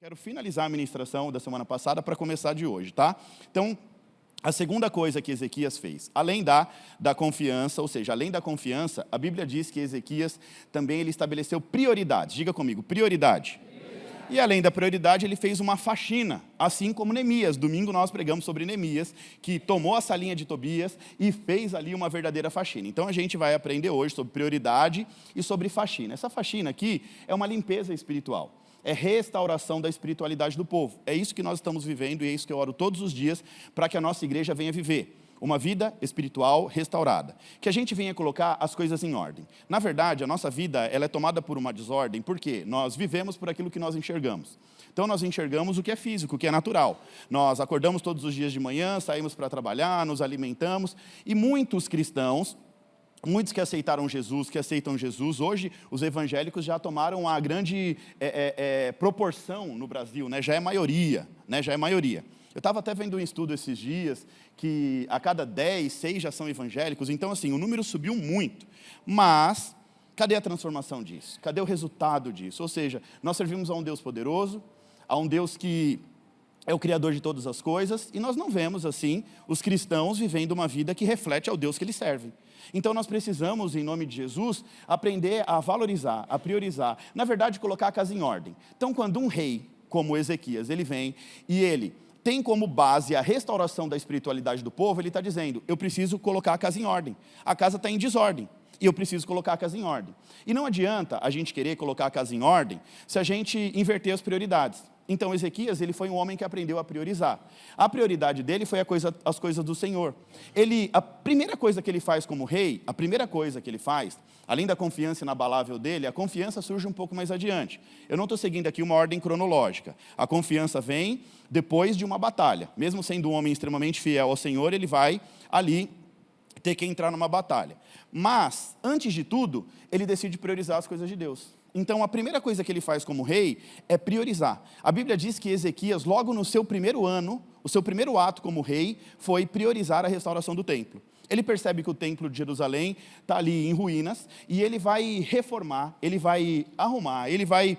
Quero finalizar a ministração da semana passada para começar de hoje, tá? Então, a segunda coisa que Ezequias fez, além da confiança, ou seja, além da confiança, a Bíblia diz que Ezequias também ele estabeleceu prioridades. Diga comigo, prioridade. E além da prioridade, ele fez uma faxina, assim como Neemias. Domingo nós pregamos sobre Neemias, que tomou a salinha de Tobias e fez ali uma verdadeira faxina. Então a gente vai aprender hoje sobre prioridade e sobre faxina. Essa faxina aqui é uma limpeza espiritual. É restauração da espiritualidade do povo. É isso que nós estamos vivendo e é isso que eu oro todos os dias para que a nossa igreja venha viver. Uma vida espiritual restaurada. Que a gente venha colocar as coisas em ordem. Na verdade, a nossa vida ela é tomada por uma desordem, porque nós vivemos por aquilo que nós enxergamos. Então nós enxergamos o que é físico, o que é natural. Nós acordamos todos os dias de manhã, saímos para trabalhar, nos alimentamos, e muitos cristãos, muitos que aceitaram Jesus, que aceitam Jesus, hoje os evangélicos já tomaram a grande proporção no Brasil, né? Já é maioria, né? Já é maioria. Eu estava até vendo um estudo esses dias, que a cada 10, 6 já são evangélicos, então assim, o número subiu muito, mas cadê a transformação disso? Cadê o resultado disso? Ou seja, nós servimos a um Deus poderoso, a um Deus que é o Criador de todas as coisas, e nós não vemos assim, os cristãos vivendo uma vida que reflete ao Deus que eles servem. Então nós precisamos, em nome de Jesus, aprender a valorizar, a priorizar, na verdade colocar a casa em ordem. Então quando um rei, como Ezequias, ele vem e ele tem como base a restauração da espiritualidade do povo, ele está dizendo, eu preciso colocar a casa em ordem. A casa está em desordem, e eu preciso colocar a casa em ordem. E não adianta a gente querer colocar a casa em ordem se a gente inverter as prioridades. Então Ezequias, ele foi um homem que aprendeu a priorizar. A prioridade dele foi as coisas do Senhor. A primeira coisa que ele faz como rei, a primeira coisa que ele faz, além da confiança inabalável dele, a confiança surge um pouco mais adiante. Eu não estou seguindo aqui uma ordem cronológica. A confiança vem depois de uma batalha. Mesmo sendo um homem extremamente fiel ao Senhor, ele vai ali ter que entrar numa batalha. Mas, antes de tudo, ele decide priorizar as coisas de Deus. Então, a primeira coisa que ele faz como rei é priorizar. A Bíblia diz que Ezequias, logo no seu primeiro ano, o seu primeiro ato como rei, foi priorizar a restauração do templo. Ele percebe que o templo de Jerusalém está ali em ruínas, e ele vai reformar, ele vai arrumar, ele vai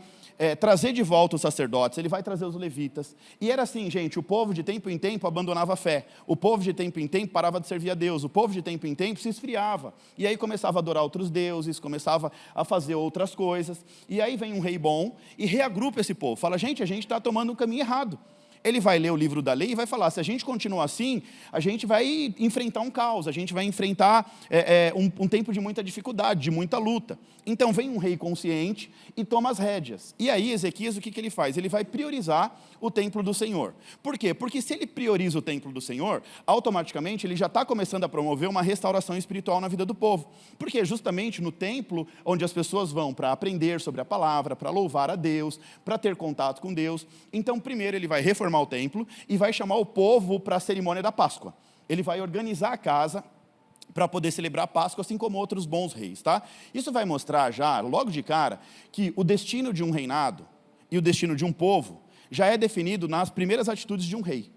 trazer de volta os sacerdotes, ele vai trazer os levitas. E era assim, gente, o povo de tempo em tempo abandonava a fé. O povo de tempo em tempo parava de servir a Deus. O povo de tempo em tempo se esfriava. E aí começava a adorar outros deuses, começava a fazer outras coisas. E aí vem um rei bom e reagrupa esse povo. Fala, gente, a gente está tomando um caminho errado. Ele vai ler o livro da lei e vai falar, se a gente continuar assim, a gente vai enfrentar um caos, a gente vai enfrentar um tempo de muita dificuldade, de muita luta. Então vem um rei consciente e toma as rédeas. E aí Ezequias, o que ele faz? Ele vai priorizar o templo do Senhor. Por quê? Porque se ele prioriza o templo do Senhor, automaticamente ele já está começando a promover uma restauração espiritual na vida do povo. Porque justamente no templo, onde as pessoas vão para aprender sobre a palavra, para louvar a Deus, para ter contato com Deus. Então primeiro ele vai reformar o templo e vai chamar o povo para a cerimônia da Páscoa. Ele vai organizar a casa para poder celebrar a Páscoa, assim como outros bons reis, tá? Isso vai mostrar já, logo de cara, que o destino de um reinado e o destino de um povo já é definido nas primeiras atitudes de um rei.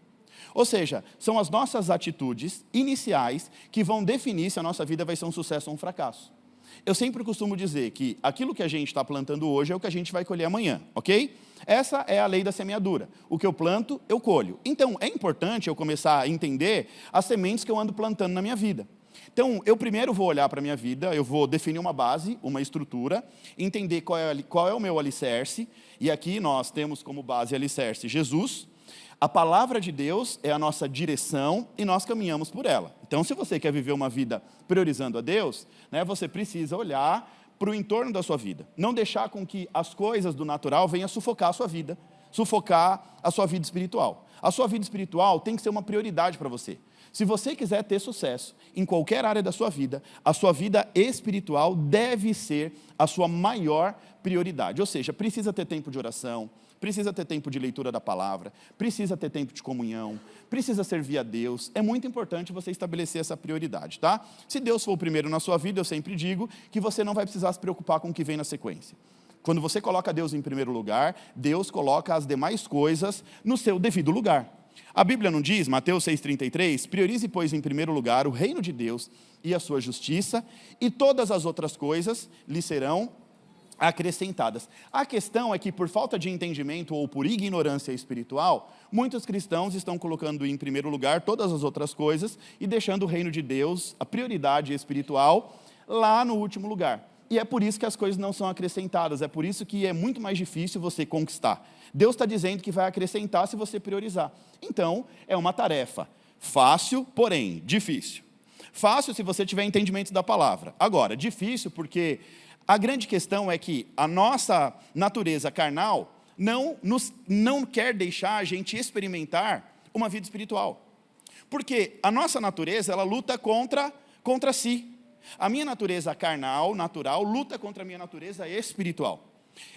Ou seja, são as nossas atitudes iniciais que vão definir se a nossa vida vai ser um sucesso ou um fracasso. Eu sempre costumo dizer que aquilo que a gente está plantando hoje é o que a gente vai colher amanhã, ok? Essa é a lei da semeadura. O que eu planto, eu colho. Então, é importante eu começar a entender as sementes que eu ando plantando na minha vida. Então, eu primeiro vou olhar para a minha vida, eu vou definir uma base, uma estrutura, entender qual é o meu alicerce, e aqui nós temos como base alicerce Jesus. A palavra de Deus é a nossa direção e nós caminhamos por ela. Então, se você quer viver uma vida priorizando a Deus, né, você precisa olhar para o entorno da sua vida. Não deixar com que as coisas do natural venham sufocar a sua vida, sufocar a sua vida espiritual. A sua vida espiritual tem que ser uma prioridade para você. Se você quiser ter sucesso em qualquer área da sua vida, a sua vida espiritual deve ser a sua maior prioridade. Ou seja, precisa ter tempo de oração, precisa ter tempo de leitura da palavra, precisa ter tempo de comunhão, precisa servir a Deus. É muito importante você estabelecer essa prioridade, tá? Se Deus for o primeiro na sua vida, eu sempre digo que você não vai precisar se preocupar com o que vem na sequência. Quando você coloca Deus em primeiro lugar, Deus coloca as demais coisas no seu devido lugar. A Bíblia não diz, Mateus 6,33, priorize, pois, em primeiro lugar o reino de Deus e a sua justiça, e todas as outras coisas lhe serão acrescentadas. A questão é que, por falta de entendimento ou por ignorância espiritual, muitos cristãos estão colocando em primeiro lugar todas as outras coisas e deixando o reino de Deus, a prioridade espiritual, lá no último lugar. E é por isso que as coisas não são acrescentadas, é por isso que é muito mais difícil você conquistar. Deus está dizendo que vai acrescentar se você priorizar. Então, é uma tarefa fácil, porém difícil. Fácil se você tiver entendimento da palavra. Agora, difícil porque a grande questão é que a nossa natureza carnal não quer deixar a gente experimentar uma vida espiritual. Porque a nossa natureza, ela luta contra si. A minha natureza carnal, natural, luta contra a minha natureza espiritual.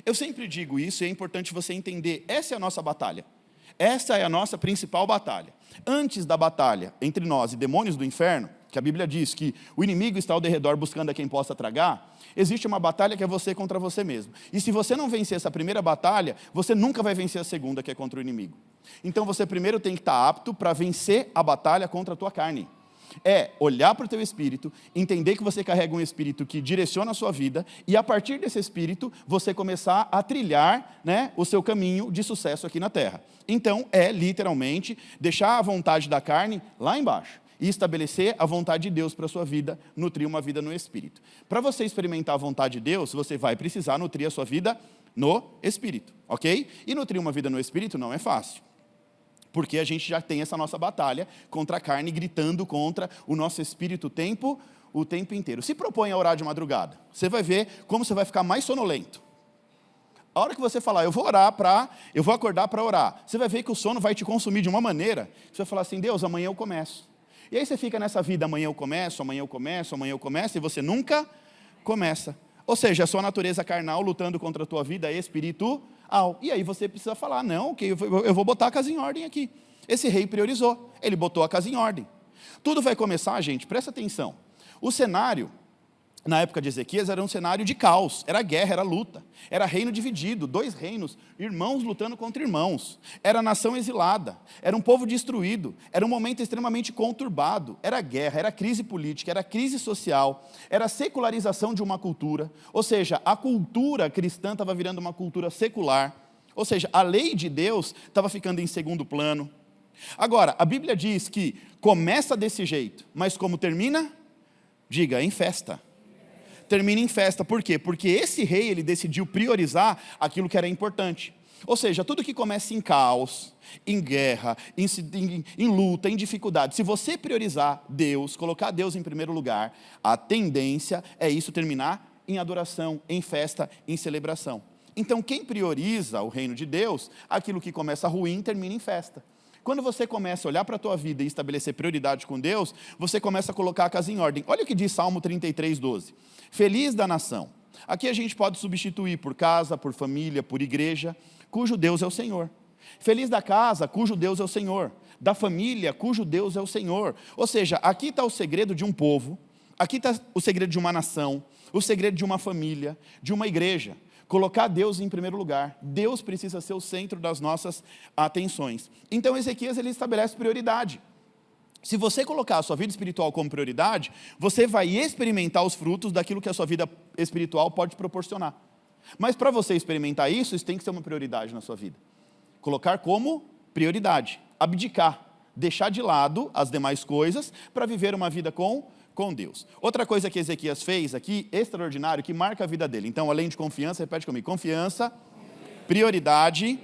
Eu sempre digo isso e é importante você entender, essa é a nossa batalha. Essa é a nossa principal batalha. Antes da batalha entre nós e demônios do inferno, que a Bíblia diz que o inimigo está ao derredor buscando a quem possa tragar, existe uma batalha que é você contra você mesmo. E se você não vencer essa primeira batalha, você nunca vai vencer a segunda, que é contra o inimigo. Então você primeiro tem que estar apto para vencer a batalha contra a tua carne. É olhar para o teu espírito, entender que você carrega um espírito que direciona a sua vida, e a partir desse espírito, você começar a trilhar, né, o seu caminho de sucesso aqui na terra. Então, é literalmente deixar a vontade da carne lá embaixo e estabelecer a vontade de Deus para a sua vida, nutrir uma vida no espírito. Para você experimentar a vontade de Deus, você vai precisar nutrir a sua vida no espírito, ok? E nutrir uma vida no espírito não é fácil. Porque a gente já tem essa nossa batalha contra a carne, gritando contra o nosso espírito o tempo inteiro. Se propõe a orar de madrugada, você vai ver como você vai ficar mais sonolento. A hora que você falar, eu vou acordar para orar, você vai ver que o sono vai te consumir de uma maneira, você vai falar assim, Deus, amanhã eu começo. E aí você fica nessa vida, amanhã eu começo, e você nunca começa. Ou seja, a sua natureza carnal lutando contra a tua vida espiritual. E aí você precisa falar, não, ok, eu vou botar a casa em ordem aqui. Esse rei priorizou, ele botou a casa em ordem. Tudo vai começar, gente, presta atenção. O cenário, na época de Ezequias, era um cenário de caos, era guerra, era luta. Era reino dividido, 2 reinos, irmãos lutando contra irmãos. Era nação exilada, era um povo destruído, era um momento extremamente conturbado. Era guerra, era crise política, era crise social, era secularização de uma cultura. Ou seja, a cultura cristã estava virando uma cultura secular. Ou seja, a lei de Deus estava ficando em segundo plano. Agora, a Bíblia diz que começa desse jeito, mas como termina? Diga, em festa. Termina em festa, por quê? Porque esse rei, ele decidiu priorizar aquilo que era importante. Ou seja, tudo que começa em caos, em guerra, em luta, em dificuldade, se você priorizar Deus, colocar Deus em primeiro lugar, a tendência é isso terminar em adoração, em festa, em celebração. Então, quem prioriza o reino de Deus, aquilo que começa ruim, termina em festa. Quando você começa a olhar para a tua vida e estabelecer prioridade com Deus, você começa a colocar a casa em ordem. Olha o que diz Salmo 33:12. Feliz da nação. Aqui a gente pode substituir por casa, por família, por igreja, cujo Deus é o Senhor. Feliz da casa, cujo Deus é o Senhor. Da família, cujo Deus é o Senhor. Ou seja, aqui está o segredo de um povo, aqui está o segredo de uma nação, o segredo de uma família, de uma igreja. Colocar Deus em primeiro lugar. Deus precisa ser o centro das nossas atenções. Então Ezequias, ele estabelece prioridade. Se você colocar a sua vida espiritual como prioridade, você vai experimentar os frutos daquilo que a sua vida espiritual pode proporcionar. Mas para você experimentar isso tem que ser uma prioridade na sua vida. Colocar como prioridade, abdicar, deixar de lado as demais coisas para viver uma vida com Deus. Outra coisa que Ezequias fez aqui, extraordinário, que marca a vida dele. Então, além de confiança, repete comigo, confiança, prioridade.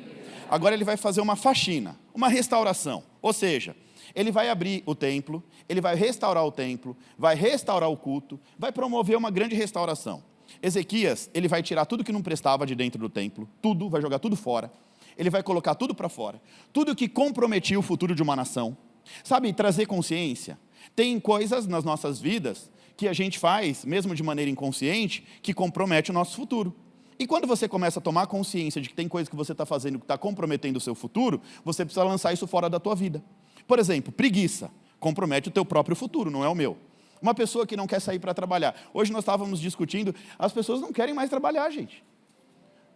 Agora ele vai fazer uma faxina, uma restauração. Ou seja, ele vai abrir o templo, ele vai restaurar o templo, vai restaurar o culto, vai promover uma grande restauração. Ezequias, ele vai tirar tudo que não prestava de dentro do templo, tudo, vai jogar tudo fora. Ele vai colocar tudo para fora. Tudo que comprometia o futuro de uma nação. Sabe, trazer consciência. Tem coisas nas nossas vidas que a gente faz, mesmo de maneira inconsciente, que compromete o nosso futuro. E quando você começa a tomar consciência de que tem coisas que você está fazendo que está comprometendo o seu futuro, você precisa lançar isso fora da tua vida. Por exemplo, preguiça. Compromete o teu próprio futuro, não é o meu. Uma pessoa que não quer sair para trabalhar. Hoje nós estávamos discutindo, as pessoas não querem mais trabalhar, gente.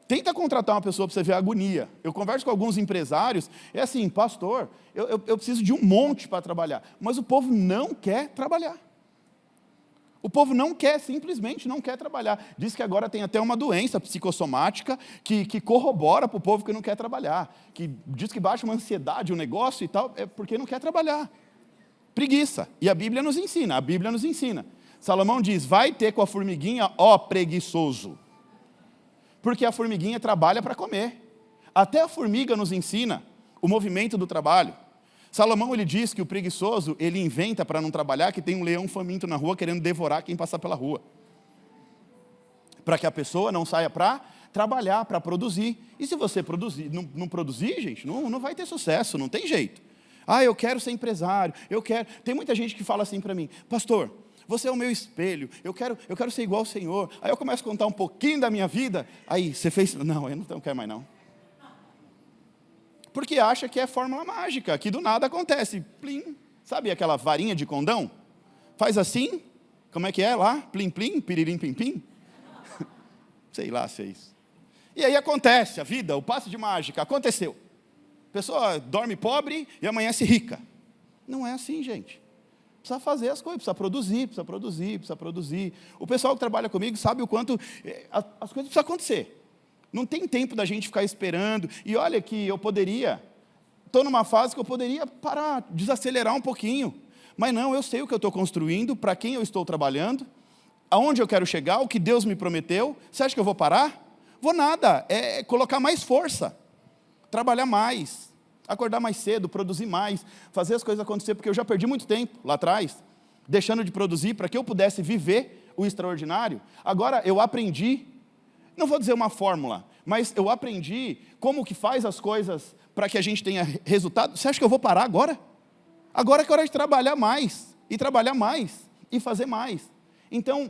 Tenta contratar uma pessoa para você ver a agonia. Eu converso com alguns empresários, é assim, pastor, eu preciso de um monte para trabalhar, mas o povo não quer trabalhar. O povo não quer, simplesmente não quer trabalhar. Diz que agora tem até uma doença psicossomática que corrobora para o povo que não quer trabalhar. Que diz que baixa uma ansiedade, um negócio e tal, é porque não quer trabalhar. Preguiça. E a Bíblia nos ensina. Salomão diz, vai ter com a formiguinha, ó preguiçoso. Porque a formiguinha trabalha para comer. Até a formiga nos ensina o movimento do trabalho. Salomão, ele diz que o preguiçoso, ele inventa para não trabalhar, que tem um leão faminto na rua querendo devorar quem passar pela rua. Para que a pessoa não saia para trabalhar, para produzir. E se você produzir, não produzir, gente, não vai ter sucesso, não tem jeito. Eu quero ser empresário, eu quero... Tem muita gente que fala assim para mim, pastor, você é o meu espelho, eu quero ser igual ao Senhor. Aí eu começo a contar um pouquinho da minha vida, aí você fez... Não, eu não quero mais não. Porque acha que é fórmula mágica, que do nada acontece. Plim, sabe aquela varinha de condão? Faz assim, como é que é lá? Plim, plim, piririm, pim, pim. Sei lá se é isso. E aí acontece, a vida, o passe de mágica, aconteceu. A pessoa dorme pobre e amanhece rica. Não é assim, gente. Precisa fazer as coisas, precisa produzir. O pessoal que trabalha comigo sabe o quanto as coisas precisam acontecer. Não tem tempo da gente ficar esperando. E olha que estou numa fase que eu poderia parar, desacelerar um pouquinho. Mas não, eu sei o que eu estou construindo, para quem eu estou trabalhando, aonde eu quero chegar, o que Deus me prometeu. Você acha que eu vou parar? Vou nada, é colocar mais força, trabalhar mais, acordar mais cedo, produzir mais, fazer as coisas acontecer, porque eu já perdi muito tempo lá atrás, deixando de produzir para que eu pudesse viver o extraordinário. Agora eu aprendi, não vou dizer uma fórmula, mas eu aprendi como que faz as coisas para que a gente tenha resultado. Você acha que eu vou parar agora? Agora é que é hora de trabalhar mais, e fazer mais. Então,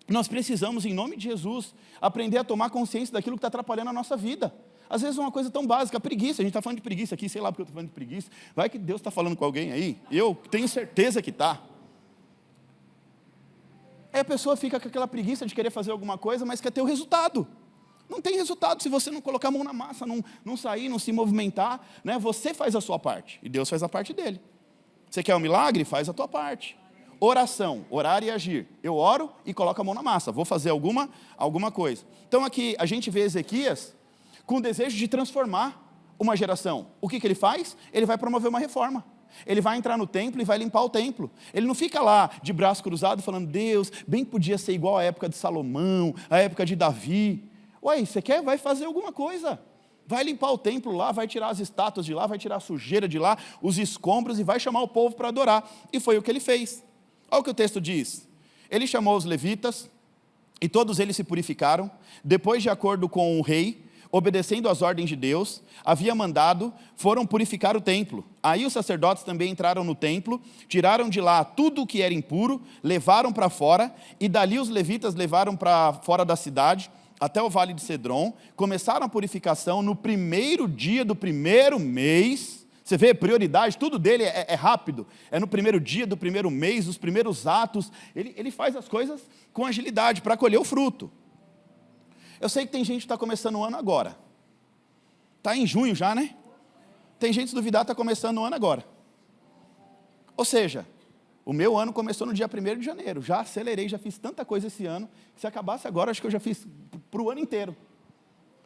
nós precisamos, em nome de Jesus, aprender a tomar consciência daquilo que está atrapalhando a nossa vida. Às vezes uma coisa tão básica, preguiça. A gente está falando de preguiça aqui, sei lá porque eu estou falando de preguiça. Vai que Deus está falando com alguém aí, eu tenho certeza que está. Aí a pessoa fica com aquela preguiça de querer fazer alguma coisa, mas quer ter o resultado. Não tem resultado se você não colocar a mão na massa, não sair, não se movimentar. Né? Você faz a sua parte e Deus faz a parte dele. Você quer um milagre? Faz a tua parte. Oração, orar e agir. Eu oro e coloco a mão na massa. Vou fazer alguma coisa. Então aqui a gente vê Ezequias com o desejo de transformar uma geração. O que ele faz? Ele vai promover uma reforma. Ele vai entrar no templo e vai limpar o templo. Ele não fica lá de braço cruzado falando, Deus, bem podia ser igual à época de Salomão, à época de Davi. Ué, você quer? Vai fazer alguma coisa. Vai limpar o templo lá, vai tirar as estátuas de lá, vai tirar a sujeira de lá, os escombros e vai chamar o povo para adorar. E foi o que ele fez. Olha o que o texto diz. Ele chamou os levitas e todos eles se purificaram, depois de acordo com o rei, obedecendo às ordens de Deus, havia mandado, foram purificar o templo. Aí os sacerdotes também entraram no templo, tiraram de lá tudo o que era impuro, levaram para fora, e dali os levitas levaram para fora da cidade, até o vale de Cedron, começaram a purificação no primeiro dia do primeiro mês. Você vê, prioridade, tudo dele é rápido, é no primeiro dia do primeiro mês, os primeiros atos, ele faz as coisas com agilidade, para colher o fruto. Eu sei que tem gente que está começando o ano agora. Está em junho já, né? Tem gente, se duvidar, está começando o ano agora. Ou seja, o meu ano começou no dia 1º de janeiro. Já acelerei, já fiz tanta coisa esse ano, que se acabasse agora, acho que eu já fiz para o ano inteiro.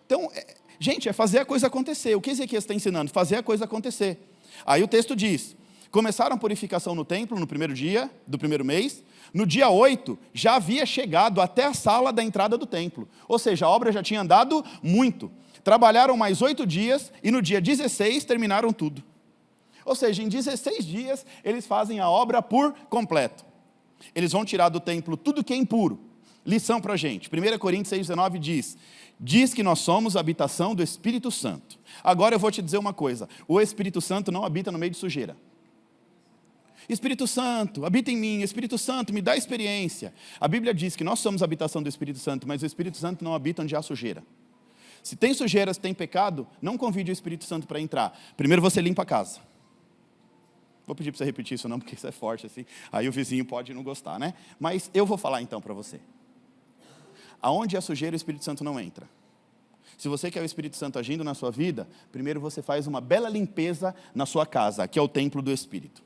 Então, gente, é fazer a coisa acontecer. O que Ezequias está ensinando? Fazer a coisa acontecer. Aí o texto diz, começaram a purificação no templo no primeiro dia do primeiro mês. No dia 8, já havia chegado até a sala da entrada do templo. Ou seja, a obra já tinha andado muito. Trabalharam mais 8 dias e no dia 16 terminaram tudo. Ou seja, em 16 dias eles fazem a obra por completo. Eles vão tirar do templo tudo que é impuro. Lição para a gente. 1 Coríntios 6,19 diz que nós somos a habitação do Espírito Santo. Agora eu vou te dizer uma coisa. O Espírito Santo não habita no meio de sujeira. Espírito Santo, habita em mim, Espírito Santo, me dá experiência. A Bíblia diz que nós somos a habitação do Espírito Santo, mas o Espírito Santo não habita onde há sujeira. Se tem sujeira, se tem pecado, não convide o Espírito Santo para entrar. Primeiro você limpa a casa. Vou pedir para você repetir isso não, porque isso é forte assim. Aí o vizinho pode não gostar, né? Mas eu vou falar então para você. Aonde há sujeira, o Espírito Santo não entra. Se você quer o Espírito Santo agindo na sua vida, primeiro você faz uma bela limpeza na sua casa, que é o templo do Espírito.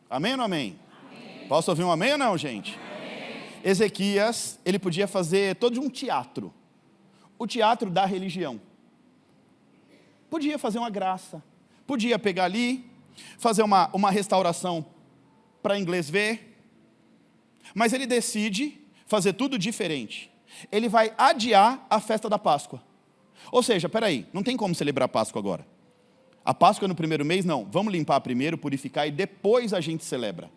Amém ou não amém? Amém. Posso ouvir um amém ou não, gente? Amém. Ezequias, ele podia fazer todo um teatro. O teatro da religião. Podia fazer uma graça. Podia pegar ali, fazer uma restauração para inglês ver. Mas ele decide fazer tudo diferente. Ele vai adiar a festa da Páscoa. Ou seja, peraí, não tem como celebrar a Páscoa agora. A Páscoa é no primeiro mês? Não. Vamos limpar primeiro, purificar e depois a gente celebra.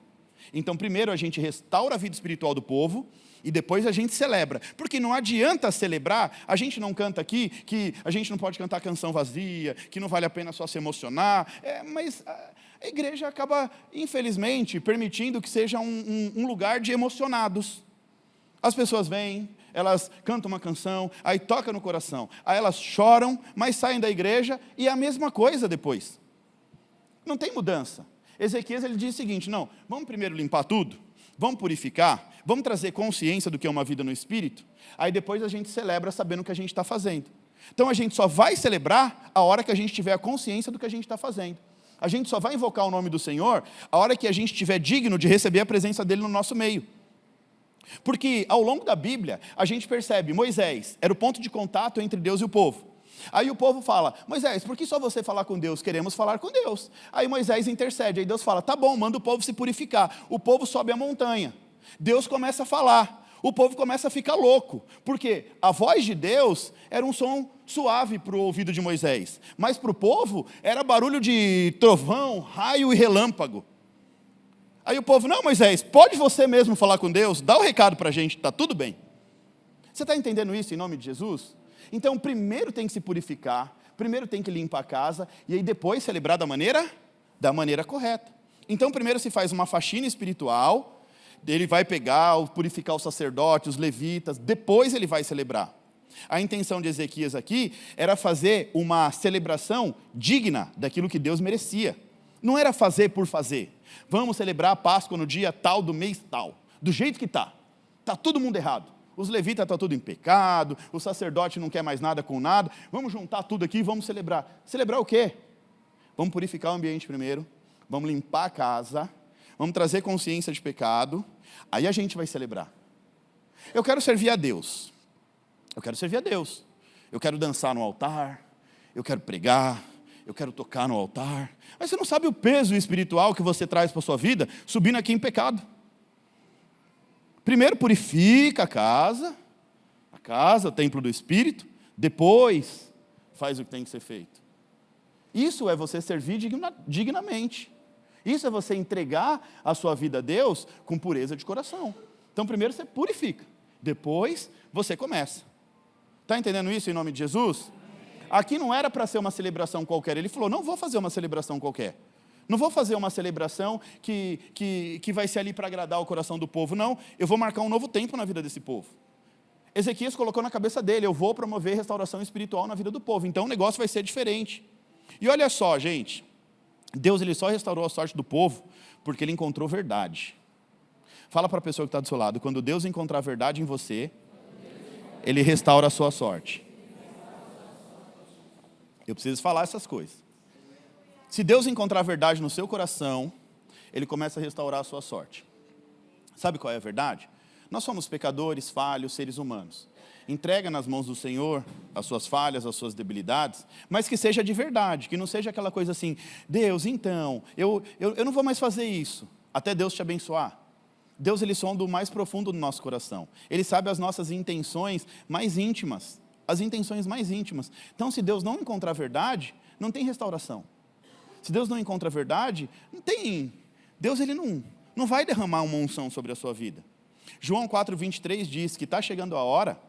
Então, primeiro a gente restaura a vida espiritual do povo e depois a gente celebra. Porque não adianta celebrar, a gente não canta aqui, que a gente não pode cantar canção vazia, que não vale a pena só se emocionar. Mas a igreja acaba, infelizmente, permitindo que seja um lugar de emocionados. As pessoas vêm, elas cantam uma canção, aí toca no coração, aí elas choram, mas saem da igreja e é a mesma coisa depois. Não tem mudança. Ezequias ele diz o seguinte, não, vamos primeiro limpar tudo, vamos purificar, vamos trazer consciência do que é uma vida no Espírito, aí depois a gente celebra sabendo o que a gente está fazendo. Então a gente só vai celebrar a hora que a gente tiver a consciência do que a gente está fazendo. A gente só vai invocar o nome do Senhor a hora que a gente estiver digno de receber a presença dEle no nosso meio. Porque ao longo da Bíblia, a gente percebe, Moisés era o ponto de contato entre Deus e o povo. Aí o povo fala, Moisés, por que só você falar com Deus? Queremos falar com Deus. Aí Moisés intercede, aí Deus fala, tá bom, manda o povo se purificar. O povo sobe a montanha. Deus começa a falar. O povo começa a ficar louco. Porque a voz de Deus era um som suave para o ouvido de Moisés. Mas para o povo era barulho de trovão, raio e relâmpago. Aí o povo, não Moisés, pode você mesmo falar com Deus? Dá o recado para a gente, está tudo bem. Você está entendendo isso em nome de Jesus? Então, primeiro tem que se purificar, primeiro tem que limpar a casa, e aí depois celebrar da maneira correta. Então, primeiro se faz uma faxina espiritual, ele vai pegar, purificar os sacerdotes, os levitas, depois ele vai celebrar. A intenção de Ezequias aqui era fazer uma celebração digna daquilo que Deus merecia. Não era fazer por fazer. Vamos celebrar a Páscoa no dia tal do mês tal, do jeito que está. Está todo mundo errado. Os levitas estão tudo em pecado, o sacerdote não quer mais nada com nada. Vamos juntar tudo aqui e vamos celebrar. Celebrar o quê? Vamos purificar o ambiente primeiro, vamos limpar a casa, vamos trazer consciência de pecado, aí a gente vai celebrar. Eu quero servir a Deus. Eu quero servir a Deus. Eu quero dançar no altar, eu quero pregar, eu quero tocar no altar. Mas você não sabe o peso espiritual que você traz para a sua vida subindo aqui em pecado. Primeiro purifica a casa, o templo do Espírito, depois faz o que tem que ser feito. Isso é você servir dignamente. Isso é você entregar a sua vida a Deus com pureza de coração. Então primeiro você purifica, depois você começa. Está entendendo isso em nome de Jesus? Aqui não era para ser uma celebração qualquer. Ele falou, não vou fazer uma celebração qualquer. Não vou fazer uma celebração que vai ser ali para agradar o coração do povo. Não, eu vou marcar um novo tempo na vida desse povo. Ezequias colocou na cabeça dele, eu vou promover restauração espiritual na vida do povo. Então o negócio vai ser diferente. E olha só, gente. Deus ele só restaurou a sorte do povo porque ele encontrou verdade. Fala para a pessoa que está do seu lado, quando Deus encontrar verdade em você, Ele restaura a sua sorte. Eu preciso falar essas coisas. Se Deus encontrar verdade no seu coração, Ele começa a restaurar a sua sorte. Sabe qual é a verdade? Nós somos pecadores, falhos, seres humanos. Entrega nas mãos do Senhor as suas falhas, as suas debilidades, mas que seja de verdade, que não seja aquela coisa assim, Deus, então, eu não vou mais fazer isso, até Deus te abençoar. Deus, Ele sonda o mais profundo do nosso coração. Ele sabe as nossas intenções mais íntimas, as intenções mais íntimas. Então, se Deus não encontrar verdade, não tem restauração. Se Deus não encontra verdade, não tem. Deus ele não vai derramar uma unção sobre a sua vida. João 4:23 diz que está chegando a hora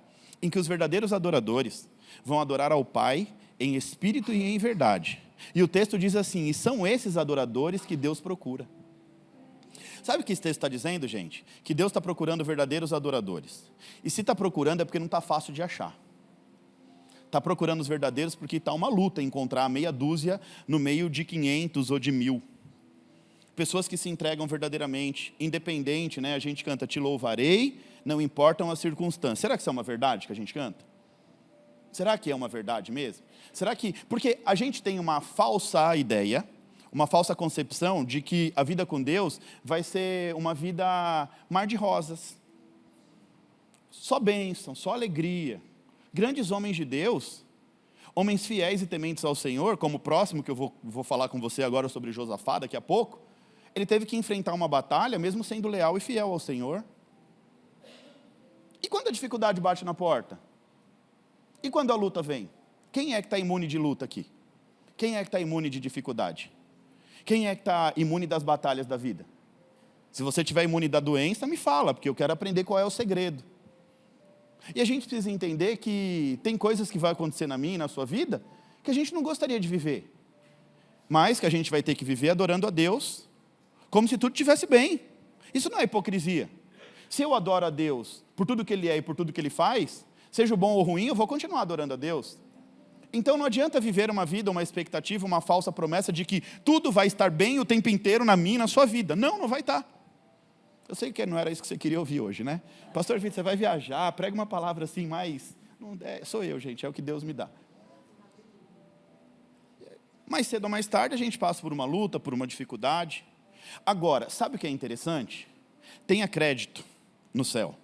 em que os verdadeiros adoradores vão adorar ao Pai em espírito e em verdade. E o texto diz assim, e são esses adoradores que Deus procura. Sabe o que esse texto está dizendo, gente? Que Deus está procurando verdadeiros adoradores. E se está procurando é porque não está fácil de achar. Está procurando os verdadeiros porque está uma luta encontrar meia dúzia no meio de 500 ou de 1000. Pessoas que se entregam verdadeiramente, independente, né? A gente canta, te louvarei, não importam as circunstâncias. Será que isso é uma verdade que a gente canta? Será que é uma verdade mesmo? Será que... Porque a gente tem uma falsa ideia, uma falsa concepção de que a vida com Deus vai ser uma vida mar de rosas. só bênção, só alegria. Grandes homens de Deus, homens fiéis e tementes ao Senhor, como o próximo que eu vou falar com você agora sobre Josafá daqui a pouco, ele teve que enfrentar uma batalha mesmo sendo leal e fiel ao Senhor. E quando a dificuldade bate na porta? E quando a luta vem? Quem é que está imune de luta aqui? Quem é que está imune de dificuldade? Quem é que está imune das batalhas da vida? Se você estiver imune da doença, me fala, porque eu quero aprender qual é o segredo. E a gente precisa entender que tem coisas que vão acontecer na minha e na sua vida que a gente não gostaria de viver, mas que a gente vai ter que viver adorando a Deus como se tudo estivesse bem. Isso não é hipocrisia. Se eu adoro a Deus por tudo que Ele é e por tudo que Ele faz, seja bom ou ruim, eu vou continuar adorando a Deus. Então não adianta viver uma vida, uma expectativa, uma falsa promessa de que tudo vai estar bem o tempo inteiro na minha e na sua vida. Não, não vai estar. Eu sei que não era isso que você queria ouvir hoje, né? Pastor Vitor, você vai viajar, prega uma palavra assim, mas não, sou eu, gente, é o que Deus me dá. Mais cedo ou mais tarde a gente passa por uma luta, por uma dificuldade. Agora, sabe o que é interessante? Tenha crédito no céu.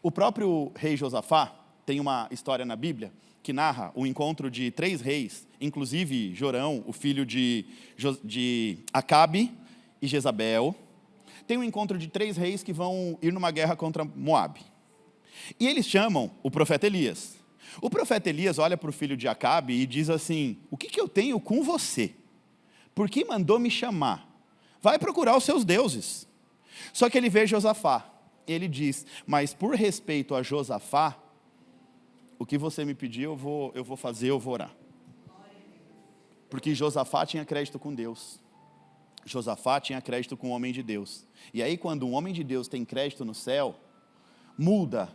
O próprio rei Josafá tem uma história na Bíblia que narra o encontro de 3 reis, inclusive Jorão, o filho de Acabe e Jezabel. Tem um encontro de 3 reis que vão ir numa guerra contra Moabe. E eles chamam o profeta Elias. O profeta Elias olha para o filho de Acabe e diz assim: o que eu tenho com você? Por que mandou me chamar? Vai procurar os seus deuses. Só que ele vê Josafá. Ele diz: mas por respeito a Josafá, o que você me pediu eu vou fazer, eu vou orar. Porque Josafá tinha crédito com Deus. Josafá tinha crédito com o homem de Deus. E aí quando um homem de Deus tem crédito no céu, muda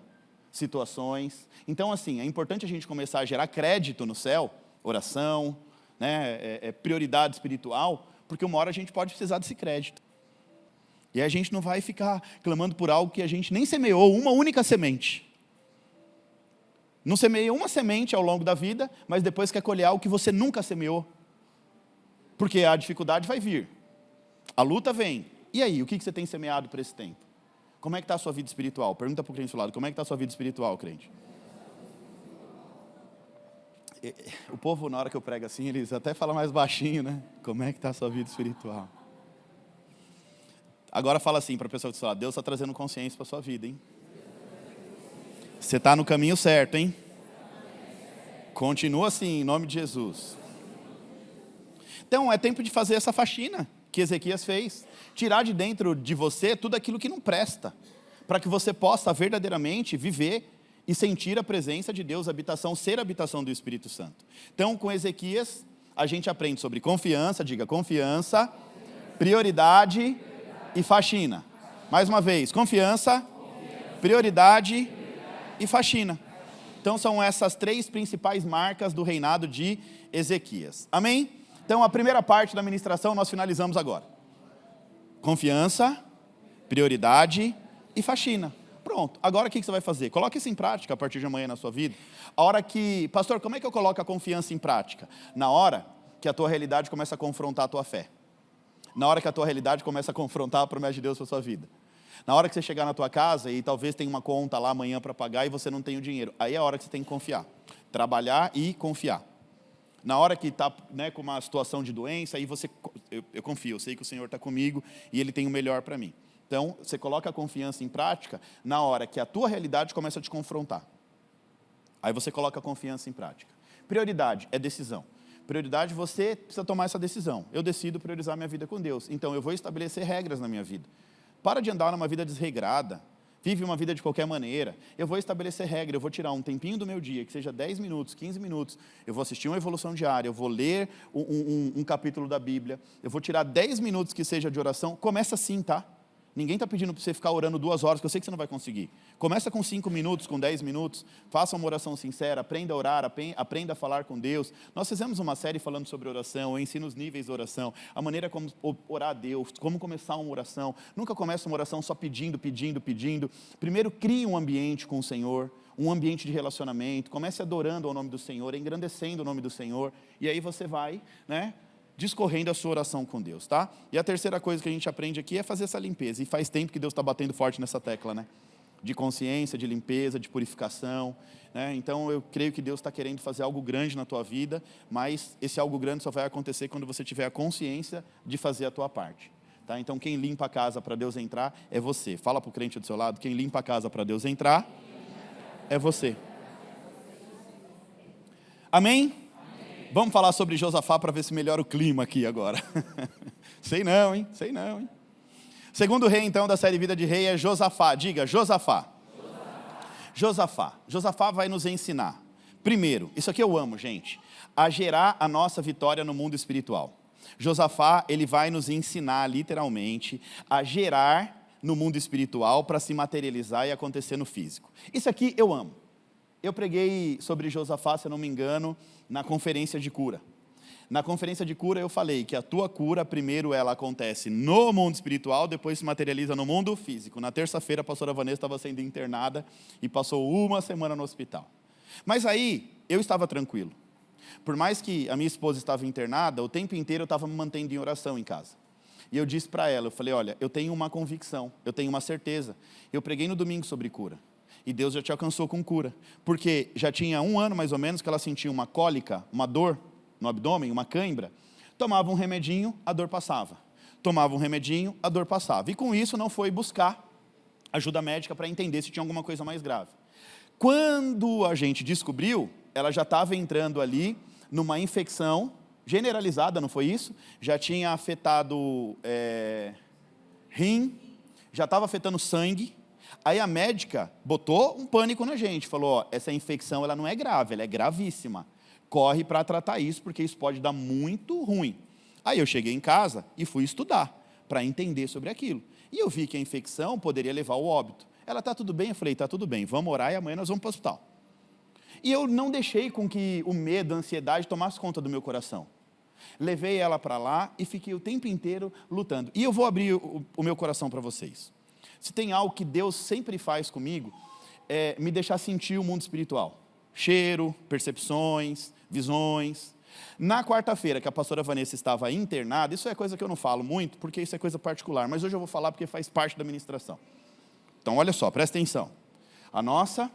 situações. Então assim, é importante a gente começar a gerar crédito no céu, oração, né, prioridade espiritual, porque uma hora a gente pode precisar desse crédito. E aí a gente não vai ficar clamando por algo que a gente nem semeou uma única semente. Não semeia uma semente ao longo da vida, mas depois quer colher algo que você nunca semeou. Porque a dificuldade vai vir. A luta vem. E aí, o que você tem semeado para esse tempo? Como é que está a sua vida espiritual? Pergunta para o crente do seu lado, como é que está a sua vida espiritual, crente? O povo, na hora que eu prego assim, eles até falam mais baixinho, né? Como é que está a sua vida espiritual? Agora fala assim para a pessoa do seu lado: Deus está trazendo consciência para a sua vida, hein? Você está no caminho certo, hein? Continua assim, em nome de Jesus. Então, é tempo de fazer essa faxina que Ezequias fez. Tirar de dentro de você tudo aquilo que não presta, para que você possa verdadeiramente viver e sentir a presença de Deus, ser a habitação do Espírito Santo. Então, com Ezequias, a gente aprende sobre confiança, diga confiança, prioridade e faxina. Mais uma vez, confiança, prioridade e faxina. Então são essas 3 principais marcas do reinado de Ezequias. Amém? Então a primeira parte da ministração nós finalizamos agora. Confiança, prioridade e faxina. Pronto, agora o que você vai fazer? Coloque isso em prática a partir de amanhã na sua vida. A hora que, pastor, como é que eu coloco a confiança em prática? Na hora que a tua realidade começa a confrontar a tua fé. Na hora que a tua realidade começa a confrontar a promessa de Deus para a sua vida. Na hora que você chegar na tua casa e talvez tenha uma conta lá amanhã para pagar e você não tem o dinheiro. Aí é a hora que você tem que confiar. Trabalhar e confiar. Na hora que está, né, com uma situação de doença, aí eu confio, eu sei que o Senhor está comigo e Ele tem o melhor para mim. Então, você coloca a confiança em prática na hora que a tua realidade começa a te confrontar. Aí você coloca a confiança em prática. Prioridade é decisão. Prioridade, você precisa tomar essa decisão. Eu decido priorizar minha vida com Deus. Então, eu vou estabelecer regras na minha vida. Para de andar numa vida desregrada. Vive uma vida de qualquer maneira. Eu vou estabelecer regra, eu vou tirar um tempinho do meu dia, que seja 10 minutos, 15 minutos. Eu vou assistir uma evolução diária, eu vou ler um capítulo da Bíblia. Eu vou tirar 10 minutos que seja de oração. Começa assim, tá? Ninguém está pedindo para você ficar orando 2 horas, porque eu sei que você não vai conseguir. Começa com 5 minutos, com 10 minutos. Faça uma oração sincera, aprenda a orar, aprenda a falar com Deus. Nós fizemos uma série falando sobre oração, eu ensino os níveis da oração, a maneira como orar a Deus, como começar uma oração. Nunca começa uma oração só pedindo. Primeiro crie um ambiente com o Senhor, um ambiente de relacionamento. Comece adorando ao nome do Senhor, engrandecendo o nome do Senhor. E aí você vai, né, discorrendo a sua oração com Deus, tá? E a terceira coisa que a gente aprende aqui é fazer essa limpeza. E faz tempo que Deus está batendo forte nessa tecla, né? de consciência, de limpeza, de purificação, né? Então eu creio que Deus está querendo fazer algo grande na tua vida, mas esse algo grande só vai acontecer quando você tiver a consciência de fazer a tua parte. Tá? Então quem limpa a casa para Deus entrar é você. Fala para o crente do seu lado, quem limpa a casa para Deus entrar é você. Amém? Vamos falar sobre Josafá para ver se melhora o clima aqui agora. Sei não, hein? Segundo rei, então, da série Vida de Rei é Josafá. Diga, Josafá. Josafá vai nos ensinar. Primeiro, isso aqui eu amo, gente, a gerar a nossa vitória no mundo espiritual. Josafá, ele vai nos ensinar, literalmente, a gerar no mundo espiritual para se materializar e acontecer no físico. Isso aqui eu amo. Eu preguei sobre Josafá, se eu não me engano, na conferência de cura. Na conferência de cura eu falei que a tua cura, primeiro ela acontece no mundo espiritual, depois se materializa no mundo físico. Na terça-feira a pastora Vanessa estava sendo internada e passou uma semana no hospital. Mas aí eu estava tranquilo. Por mais que a minha esposa estava internada, o tempo inteiro eu estava me mantendo em oração em casa. E eu disse para ela, eu falei, olha, eu tenho uma convicção, eu tenho uma certeza. Eu preguei no domingo sobre cura. E Deus já te alcançou com cura. Porque já tinha 1 ano mais ou menos que ela sentia uma cólica, uma dor no abdômen, uma cãibra. Tomava um remedinho, a dor passava. Tomava um remedinho, a dor passava. E com isso não foi buscar ajuda médica para entender se tinha alguma coisa mais grave. Quando a gente descobriu, ela já estava entrando ali numa infecção generalizada, não foi isso? Já tinha afetado rim, já estava afetando sangue. Aí a médica botou um pânico na gente, falou, ó, essa infecção ela não é grave, ela é gravíssima. Corre para tratar isso, porque isso pode dar muito ruim. Aí eu cheguei em casa e fui estudar, para entender sobre aquilo. E eu vi que a infecção poderia levar ao óbito. Ela, está tudo bem? Eu falei, está tudo bem, vamos orar e amanhã nós vamos para o hospital. E eu não deixei com que o medo, a ansiedade tomasse conta do meu coração. Levei ela para lá e fiquei o tempo inteiro lutando. E eu vou abrir o meu coração para vocês. Se tem algo que Deus sempre faz comigo, é me deixar sentir o mundo espiritual. Cheiro, percepções, visões. Na quarta-feira que a pastora Vanessa estava internada, isso é coisa que eu não falo muito, porque isso é coisa particular, mas hoje eu vou falar porque faz parte da ministração. Então olha só, presta atenção. A nossa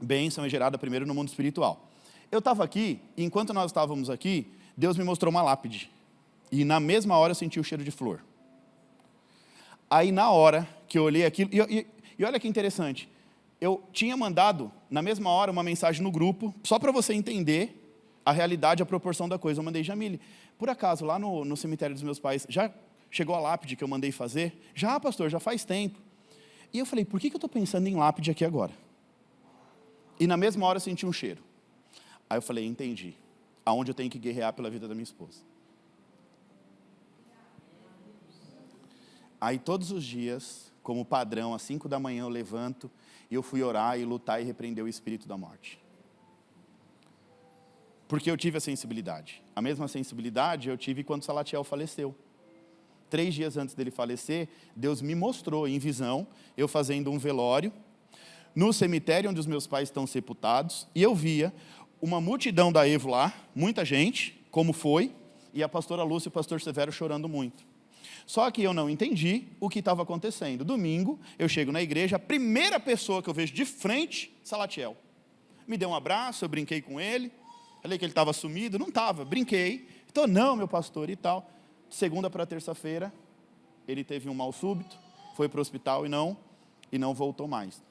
bênção é gerada primeiro no mundo espiritual. Eu estava aqui, e enquanto nós estávamos aqui, Deus me mostrou uma lápide. E na mesma hora eu senti o cheiro de flor. Aí na hora que eu olhei aquilo, e olha que interessante, eu tinha mandado, na mesma hora, uma mensagem no grupo, só para você entender a realidade, a proporção da coisa. Eu mandei, Jamile, por acaso, lá no cemitério dos meus pais, já chegou a lápide que eu mandei fazer? Já, pastor, já faz tempo. E eu falei, por que eu estou pensando em lápide aqui agora? E na mesma hora eu senti um cheiro. Aí eu falei, entendi, aonde eu tenho que guerrear pela vida da minha esposa. Aí todos os dias, como padrão, às 5 da manhã eu levanto, e eu fui orar e lutar e repreender o espírito da morte. Porque eu tive a sensibilidade. A mesma sensibilidade eu tive quando Salatiel faleceu. 3 dias antes dele falecer, Deus me mostrou em visão, eu fazendo um velório, no cemitério onde os meus pais estão sepultados, e eu via uma multidão da Evo lá, muita gente, como foi, e a pastora Lúcia e o pastor Severo chorando muito. Só que eu não entendi o que estava acontecendo. Domingo, eu chego na igreja, a primeira pessoa que eu vejo de frente, Salatiel. Me deu um abraço, eu brinquei com ele, falei que ele estava sumido, não estava, brinquei. Então, não, meu pastor e tal. Segunda para terça-feira, ele teve um mal súbito, foi para o hospital e não voltou mais.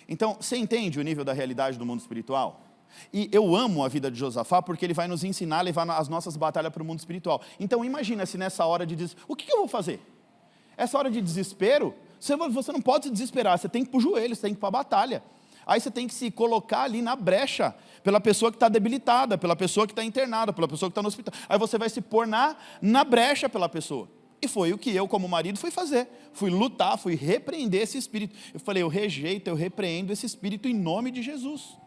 Então, você entende o nível da realidade do mundo espiritual? E eu amo a vida de Josafá porque ele vai nos ensinar a levar as nossas batalhas para o mundo espiritual. Então imagina se nessa hora de desespero, o que eu vou fazer? Essa hora de desespero, você não pode se desesperar, você tem que ir para o joelho, você tem que ir para a batalha. Aí você tem que se colocar ali na brecha, pela pessoa que está debilitada, pela pessoa que está internada, pela pessoa que está no hospital. Aí você vai se pôr na brecha pela pessoa. E foi o que eu, como marido, fui fazer. Fui lutar, fui repreender esse espírito. Eu falei, eu rejeito, eu repreendo esse espírito em nome de Jesus.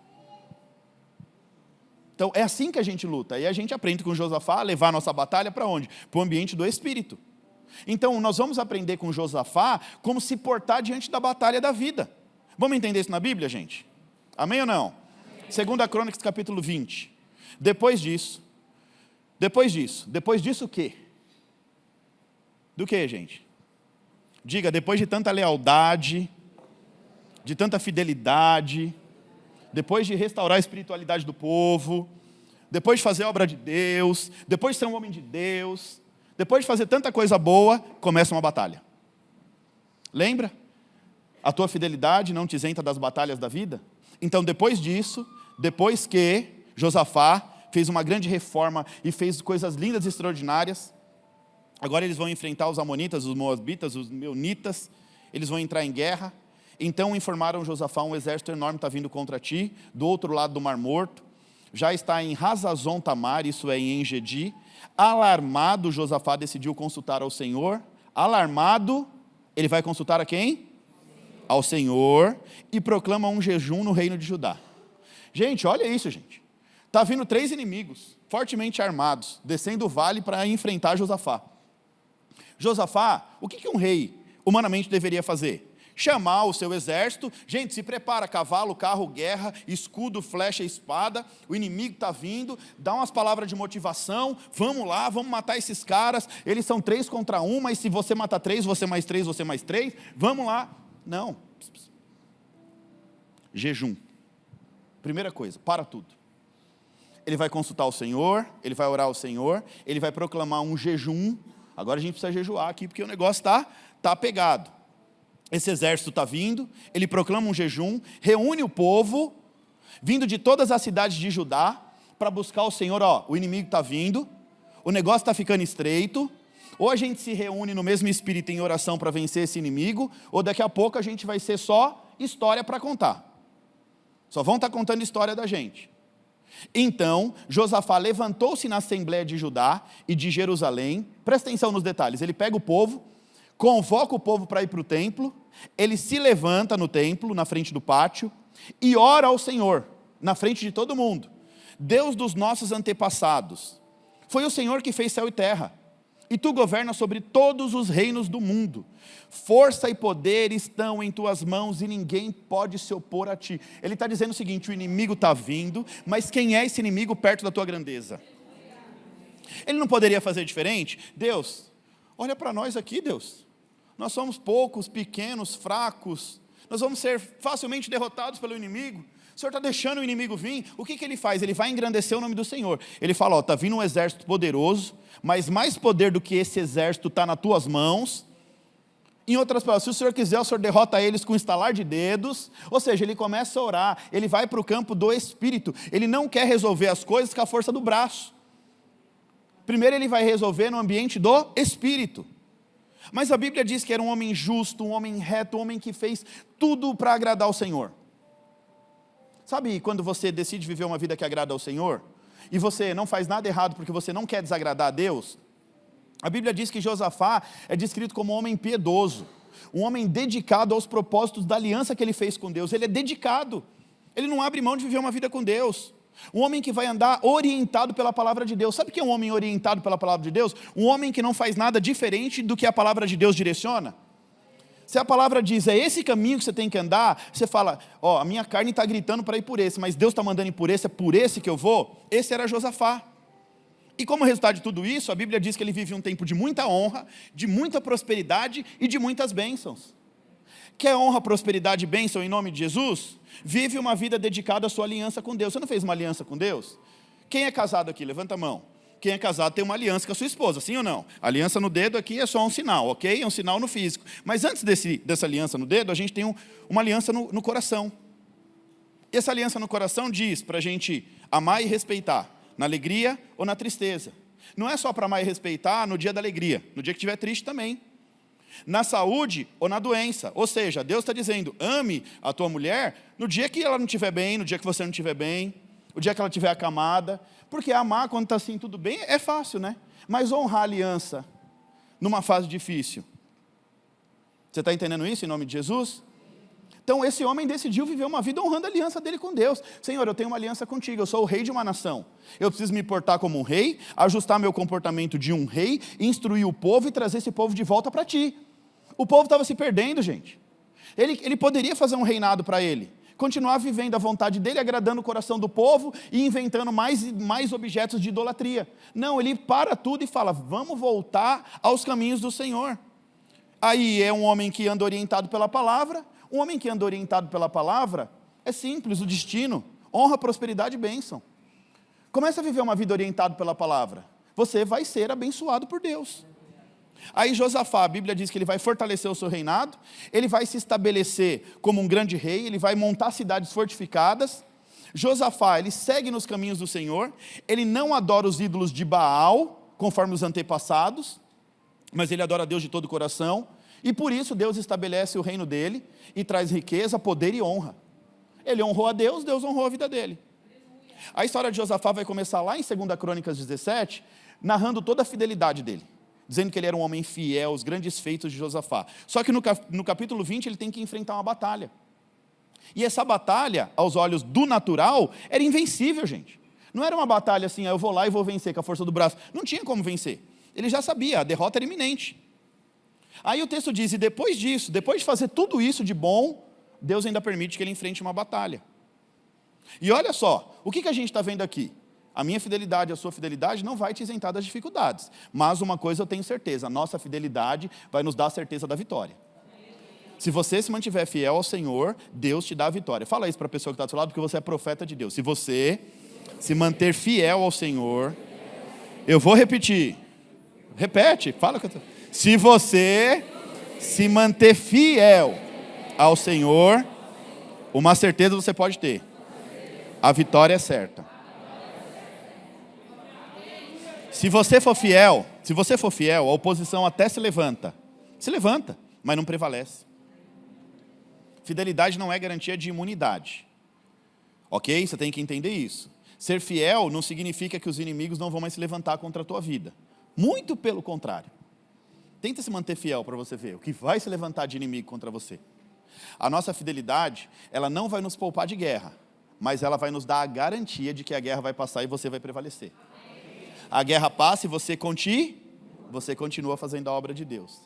Então, é assim que a gente luta. E a gente aprende com Josafá a levar a nossa batalha para onde? Para o ambiente do Espírito. Então, nós vamos aprender com Josafá como se portar diante da batalha da vida. Vamos entender isso na Bíblia, gente? Amém ou não? 2 Crônicas, capítulo 20. Depois disso o quê? Do que, gente? Diga, depois de tanta lealdade, de tanta fidelidade, depois de restaurar a espiritualidade do povo, depois de fazer a obra de Deus, depois de ser um homem de Deus, depois de fazer tanta coisa boa, começa uma batalha. Lembra? A tua fidelidade não te isenta das batalhas da vida? Então, depois disso, depois que Josafá fez uma grande reforma e fez coisas lindas e extraordinárias, agora eles vão enfrentar os amonitas, os moabitas, os meunitas, eles vão entrar em guerra. Então informaram Josafá: um exército enorme está vindo contra ti, do outro lado do Mar Morto, já está em Hazazon Tamar, isso é em Engedi. Alarmado, Josafá decidiu consultar ao Senhor. Alarmado, ele vai consultar a quem? Ao Senhor, e proclama um jejum no reino de Judá. Gente, olha isso, gente. Está vindo 3 inimigos, fortemente armados, descendo o vale para enfrentar Josafá. Josafá, o que um rei humanamente deveria fazer? Chamar o seu exército, gente, se prepara, cavalo, carro, guerra, escudo, flecha, espada, o inimigo está vindo, dá umas palavras de motivação, vamos lá, vamos matar esses caras, eles são 3 contra 1, mas se você matar 3, você mais 3, você mais 3, vamos lá. Não. Jejum. Primeira coisa, para tudo. Ele vai consultar o Senhor, ele vai orar ao Senhor, ele vai proclamar um jejum. Agora a gente precisa jejuar aqui, porque o negócio está pegado. Esse exército está vindo, ele proclama um jejum, reúne o povo, vindo de todas as cidades de Judá, para buscar o Senhor. O inimigo está vindo, o negócio está ficando estreito, ou a gente se reúne no mesmo espírito em oração para vencer esse inimigo, ou daqui a pouco a gente vai ser só história para contar. Só vão estar contando história da gente. Então, Josafá levantou-se na assembleia de Judá e de Jerusalém. Presta atenção nos detalhes. Ele pega o povo, convoca o povo para ir para o templo, ele se levanta no templo, na frente do pátio, e ora ao Senhor, na frente de todo mundo. Deus dos nossos antepassados, foi o Senhor que fez céu e terra, e tu governas sobre todos os reinos do mundo. Força e poder estão em tuas mãos e ninguém pode se opor a ti. Ele está dizendo o seguinte: o inimigo está vindo, mas quem é esse inimigo perto da tua grandeza? Ele não poderia fazer diferente? Deus, olha para nós aqui, Deus. Nós somos poucos, pequenos, fracos. Nós vamos ser facilmente derrotados pelo inimigo. O Senhor está deixando o inimigo vir. O que ele faz? Ele vai engrandecer o nome do Senhor. Ele fala: está vindo um exército poderoso, mas mais poder do que esse exército está nas tuas mãos. Em outras palavras, se o Senhor quiser, o Senhor derrota eles com um estalar de dedos. Ou seja, ele começa a orar, ele vai para o campo do Espírito. Ele não quer resolver as coisas com a força do braço. Primeiro ele vai resolver no ambiente do Espírito. Mas a Bíblia diz que era um homem justo, um homem reto, um homem que fez tudo para agradar ao Senhor. Sabe quando você decide viver uma vida que agrada ao Senhor, e você não faz nada errado porque você não quer desagradar a Deus? A Bíblia diz que Josafá é descrito como um homem piedoso, um homem dedicado aos propósitos da aliança que ele fez com Deus. Ele é dedicado, ele não abre mão de viver uma vida com Deus. Um homem que vai andar orientado pela palavra de Deus. Sabe o que é um homem orientado pela palavra de Deus? Um homem que não faz nada diferente do que a palavra de Deus direciona. Se a palavra diz, é esse caminho que você tem que andar, você fala, a minha carne está gritando para ir por esse, mas Deus está mandando ir por esse, é por esse que eu vou. Esse era Josafá. E como resultado de tudo isso, a Bíblia diz que ele vive um tempo de muita honra, de muita prosperidade e de muitas bênçãos. Quer honra, prosperidade e bênção em nome de Jesus? Vive uma vida dedicada à sua aliança com Deus. Você não fez uma aliança com Deus? Quem é casado aqui? Levanta a mão. Quem é casado tem uma aliança com a sua esposa, sim ou não? A aliança no dedo aqui é só um sinal, ok? É um sinal no físico. Mas antes dessa aliança no dedo, a gente tem uma aliança no coração. E essa aliança no coração diz para a gente amar e respeitar, na alegria ou na tristeza. Não é só para amar e respeitar no dia da alegria, no dia que estiver triste também. Na saúde ou na doença. Ou seja, Deus está dizendo, ame a tua mulher no dia que ela não estiver bem, no dia que você não estiver bem, o dia que ela estiver acamada. Porque amar quando está assim tudo bem é fácil, né? Mas honrar a aliança numa fase difícil. Você está entendendo isso em nome de Jesus? Então esse homem decidiu viver uma vida honrando a aliança dele com Deus. Senhor, eu tenho uma aliança contigo, eu sou o rei de uma nação. Eu preciso me portar como um rei, ajustar meu comportamento de um rei, instruir o povo e trazer esse povo de volta para ti. O povo estava se perdendo, gente. Ele poderia fazer um reinado para ele, continuar vivendo a vontade dele, agradando o coração do povo e inventando mais e mais objetos de idolatria. Não, ele para tudo e fala, vamos voltar aos caminhos do Senhor. Aí é um homem que anda orientado pela palavra, Um homem que anda orientado pela palavra, é simples, o destino, honra, prosperidade e bênção. Comece a viver uma vida orientada pela palavra. Você vai ser abençoado por Deus. Aí Josafá, a Bíblia diz que ele vai fortalecer o seu reinado, ele vai se estabelecer como um grande rei, ele vai montar cidades fortificadas. Josafá, ele segue nos caminhos do Senhor, ele não adora os ídolos de Baal, conforme os antepassados, mas ele adora a Deus de todo o coração, e por isso Deus estabelece o reino dele, e traz riqueza, poder e honra. Ele honrou a Deus, Deus honrou a vida dele. A história de Josafá vai começar lá em 2 Crônicas 17, narrando toda a fidelidade dele, dizendo que ele era um homem fiel, os grandes feitos de Josafá. Só que no capítulo 20 ele tem que enfrentar uma batalha. E essa batalha, aos olhos do natural, era invencível, gente. Não era uma batalha assim, eu vou lá e vou vencer com a força do braço. Não tinha como vencer. Ele já sabia, a derrota era iminente. Aí o texto diz, e depois disso, depois de fazer tudo isso de bom, Deus ainda permite que ele enfrente uma batalha. E olha só, o que a gente está vendo aqui? A minha fidelidade, a sua fidelidade não vai te isentar das dificuldades. Mas uma coisa eu tenho certeza, a nossa fidelidade vai nos dar a certeza da vitória. Se você se mantiver fiel ao Senhor, Deus te dá a vitória. Fala isso para a pessoa que está do seu lado, porque você é profeta de Deus. Se você se manter fiel ao Senhor, eu vou repetir. Repete, fala. Se você se manter fiel ao Senhor, uma certeza você pode ter. A vitória é certa. Se você for fiel, a oposição até se levanta, mas não prevalece. Fidelidade não é garantia de imunidade. Ok? Você tem que entender isso. Ser fiel não significa que os inimigos não vão mais se levantar contra a tua vida. Muito pelo contrário. Tenta se manter fiel para você ver o que vai se levantar de inimigo contra você. A nossa fidelidade, ela não vai nos poupar de guerra, mas ela vai nos dar a garantia de que a guerra vai passar e você vai prevalecer. A guerra passa e você continua fazendo a obra de Deus.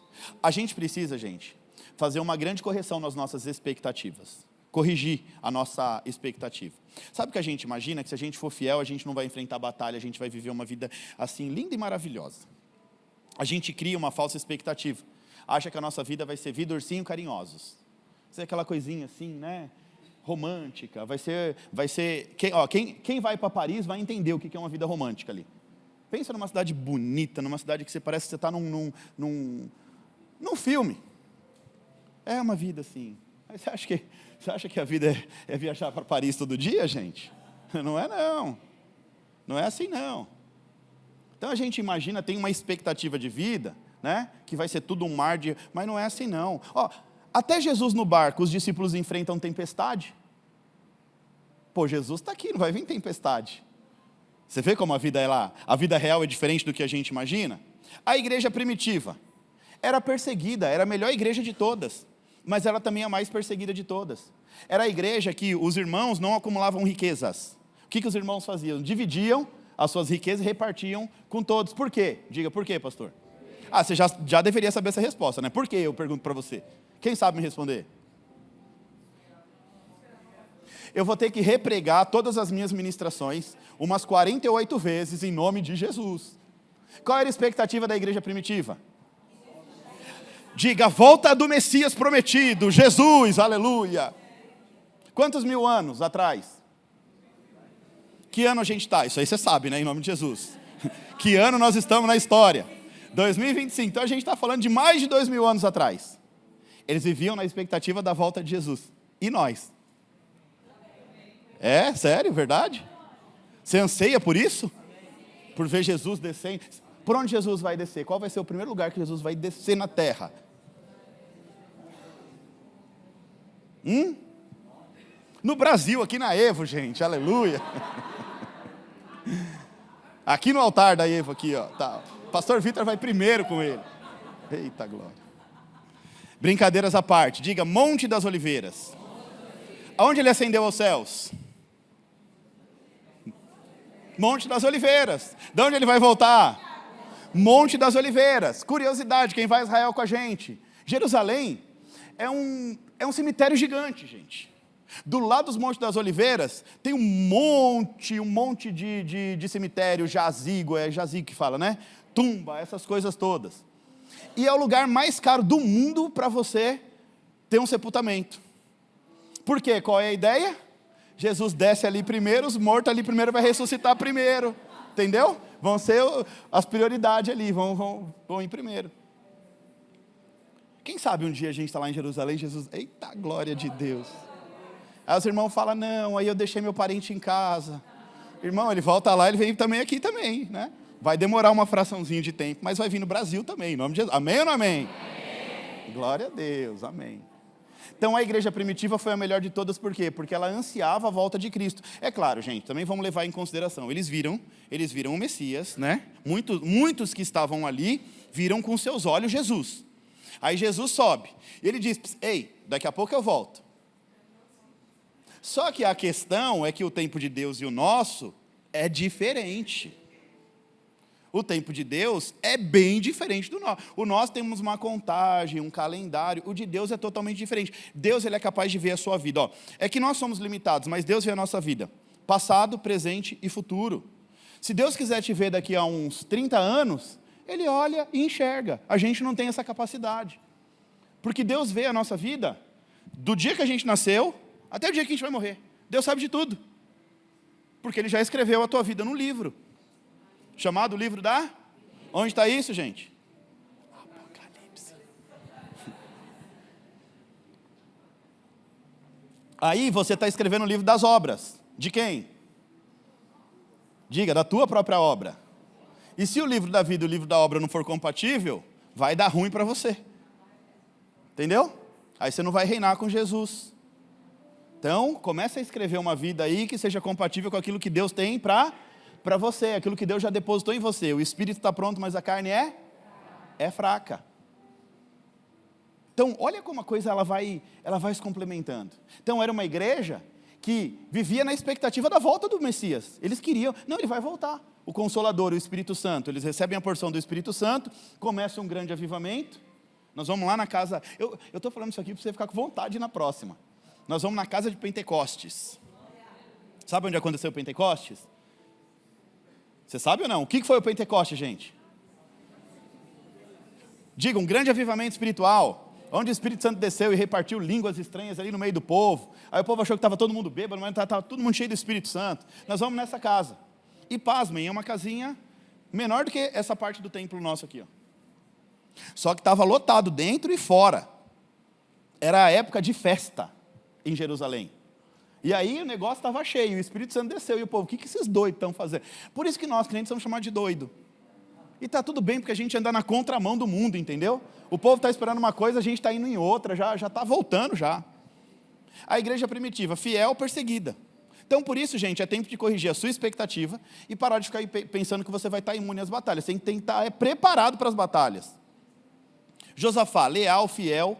A gente precisa, gente, fazer uma grande correção nas nossas expectativas. Corrigir a nossa expectativa. Sabe o que a gente imagina? Que se a gente for fiel, a gente não vai enfrentar batalha, a gente vai viver uma vida assim, linda e maravilhosa. A gente cria uma falsa expectativa. Acha que a nossa vida vai ser vida ursinho carinhosos. Vai ser aquela coisinha assim, né? Romântica. Vai ser quem vai para Paris vai entender o que é uma vida romântica ali. Pensa numa cidade bonita, numa cidade que você parece que você está num filme. É uma vida assim. Você acha que a vida é viajar para Paris todo dia, gente? Não é não. Não é assim não. Então a gente imagina, tem uma expectativa de vida, né? Que vai ser tudo um mar de... Mas não é assim não. Até Jesus no barco, os discípulos enfrentam tempestade. Pô, Jesus está aqui, não vai vir tempestade. Você vê como a vida é lá? A vida real é diferente do que a gente imagina? A igreja primitiva era perseguida, era a melhor igreja de todas, mas era também a mais perseguida de todas. Era a igreja que os irmãos não acumulavam riquezas. O que os irmãos faziam? Dividiam as suas riquezas e repartiam com todos. Por quê? Diga, por quê, pastor? Você já deveria saber essa resposta, né? Por quê? Eu pergunto para você. Quem sabe me responder? Eu vou ter que repregar todas as minhas ministrações umas 48 vezes em nome de Jesus. Qual era a expectativa da igreja primitiva? Diga, volta do Messias prometido, Jesus, aleluia. Quantos mil anos atrás? Que ano a gente está? Isso aí você sabe, né? Em nome de Jesus. Que ano nós estamos na história? 2025. Então a gente está falando de mais de 2000 anos atrás. Eles viviam na expectativa da volta de Jesus. E nós? É? Sério? Verdade? Você anseia por isso? Por ver Jesus descendo? Por onde Jesus vai descer? Qual vai ser o primeiro lugar que Jesus vai descer na terra? No Brasil, aqui na Evo, gente, aleluia. Aqui no altar da Evo, aqui, ó. Tá. Pastor Vitor vai primeiro com ele. Eita glória. Brincadeiras à parte, diga Monte das Oliveiras. Aonde ele ascendeu aos céus? Monte das Oliveiras. De onde ele vai voltar? Monte das Oliveiras. Curiosidade, quem vai a Israel com a gente? Jerusalém é um cemitério gigante, gente. Do lado dos Montes das Oliveiras tem um monte de cemitério, jazigo, é jazigo que fala, né? Tumba, essas coisas todas. E é o lugar mais caro do mundo para você ter um sepultamento. Por quê? Qual é a ideia? Jesus desce ali primeiro, os mortos ali primeiro vai ressuscitar primeiro. Entendeu? Vão ser as prioridades ali, vão ir primeiro. Quem sabe um dia a gente está lá em Jerusalém, Jesus, eita glória de Deus. Aí os irmãos falam, não, aí eu deixei meu parente em casa. Irmão, ele volta lá, ele vem também aqui também, né? Vai demorar uma fraçãozinha de tempo, mas vai vir no Brasil também, em nome de Jesus. Amém ou não amém? Amém. Glória a Deus, amém. Então a igreja primitiva foi a melhor de todas, por quê? Porque ela ansiava a volta de Cristo. É claro, gente, também vamos levar em consideração, eles viram o Messias, né? Muitos que estavam ali viram com seus olhos Jesus. Aí Jesus sobe, e ele diz, ei, daqui a pouco eu volto. Só que a questão é que o tempo de Deus e o nosso é diferente. O tempo de Deus é bem diferente do nosso. O nosso temos uma contagem, um calendário. O de Deus é totalmente diferente. Deus, ele é capaz de ver a sua vida. Ó, é que nós somos limitados, mas Deus vê a nossa vida. Passado, presente e futuro. Se Deus quiser te ver daqui a uns 30 anos, Ele olha e enxerga. A gente não tem essa capacidade. Porque Deus vê a nossa vida do dia que a gente nasceu até o dia que a gente vai morrer. Deus sabe de tudo. Porque Ele já escreveu a tua vida num livro. Chamado livro da... Onde está isso, gente? Apocalipse. Aí você está escrevendo o livro das obras. De quem? Diga, da tua própria obra. E se o livro da vida e o livro da obra não for compatível, vai dar ruim para você. Entendeu? Aí você não vai reinar com Jesus. Então, começa a escrever uma vida aí que seja compatível com aquilo que Deus tem para você, aquilo que Deus já depositou em você. O espírito está pronto, mas a carne é fraca. Então, olha como a coisa ela vai se complementando. Então, era uma igreja que vivia na expectativa da volta do Messias. Eles queriam, não, ele vai voltar. O Consolador, o Espírito Santo, eles recebem a porção do Espírito Santo, começa um grande avivamento. Nós vamos lá na casa, eu estou falando isso aqui para você ficar com vontade na próxima. Nós vamos na casa de Pentecostes. Sabe onde aconteceu o Pentecostes? Você sabe ou não? O que foi o Pentecostes, gente? Diga, um grande avivamento espiritual, onde o Espírito Santo desceu e repartiu línguas estranhas ali no meio do povo. Aí o povo achou que estava todo mundo bêbado, mas estava todo mundo cheio do Espírito Santo. Nós vamos nessa casa. E pasmem, é uma casinha menor do que essa parte do templo nosso aqui. Ó. Só que estava lotado dentro e fora. Era a época de festa em Jerusalém. E aí o negócio estava cheio, o Espírito Santo desceu. E o povo, o que esses doidos estão fazendo? Por isso que nós, crentes, somos chamados de doido. E está tudo bem, porque a gente anda na contramão do mundo, entendeu? O povo está esperando uma coisa, a gente está indo em outra, já está voltando já. A igreja primitiva, fiel, perseguida. Então, por isso, gente, é tempo de corrigir a sua expectativa e parar de ficar pensando que você vai estar imune às batalhas. Você tem que estar preparado para as batalhas. Josafá, leal, fiel,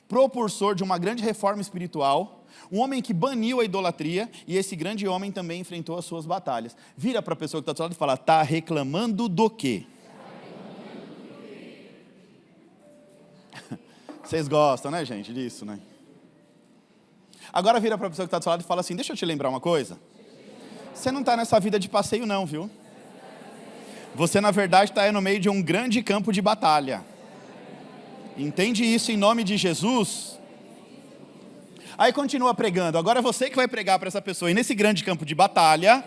propulsor de uma grande reforma espiritual, um homem que baniu a idolatria, e esse grande homem também enfrentou as suas batalhas. Vira para a pessoa que está do seu lado e fala, está reclamando do quê? Vocês gostam, né, gente, disso, né? Agora vira para a pessoa que está do seu lado e fala assim, deixa eu te lembrar uma coisa. Você não está nessa vida de passeio não, viu? Você, na verdade, está no meio de um grande campo de batalha. Entende isso em nome de Jesus? Aí continua pregando. Agora é você que vai pregar para essa pessoa. E nesse grande campo de batalha,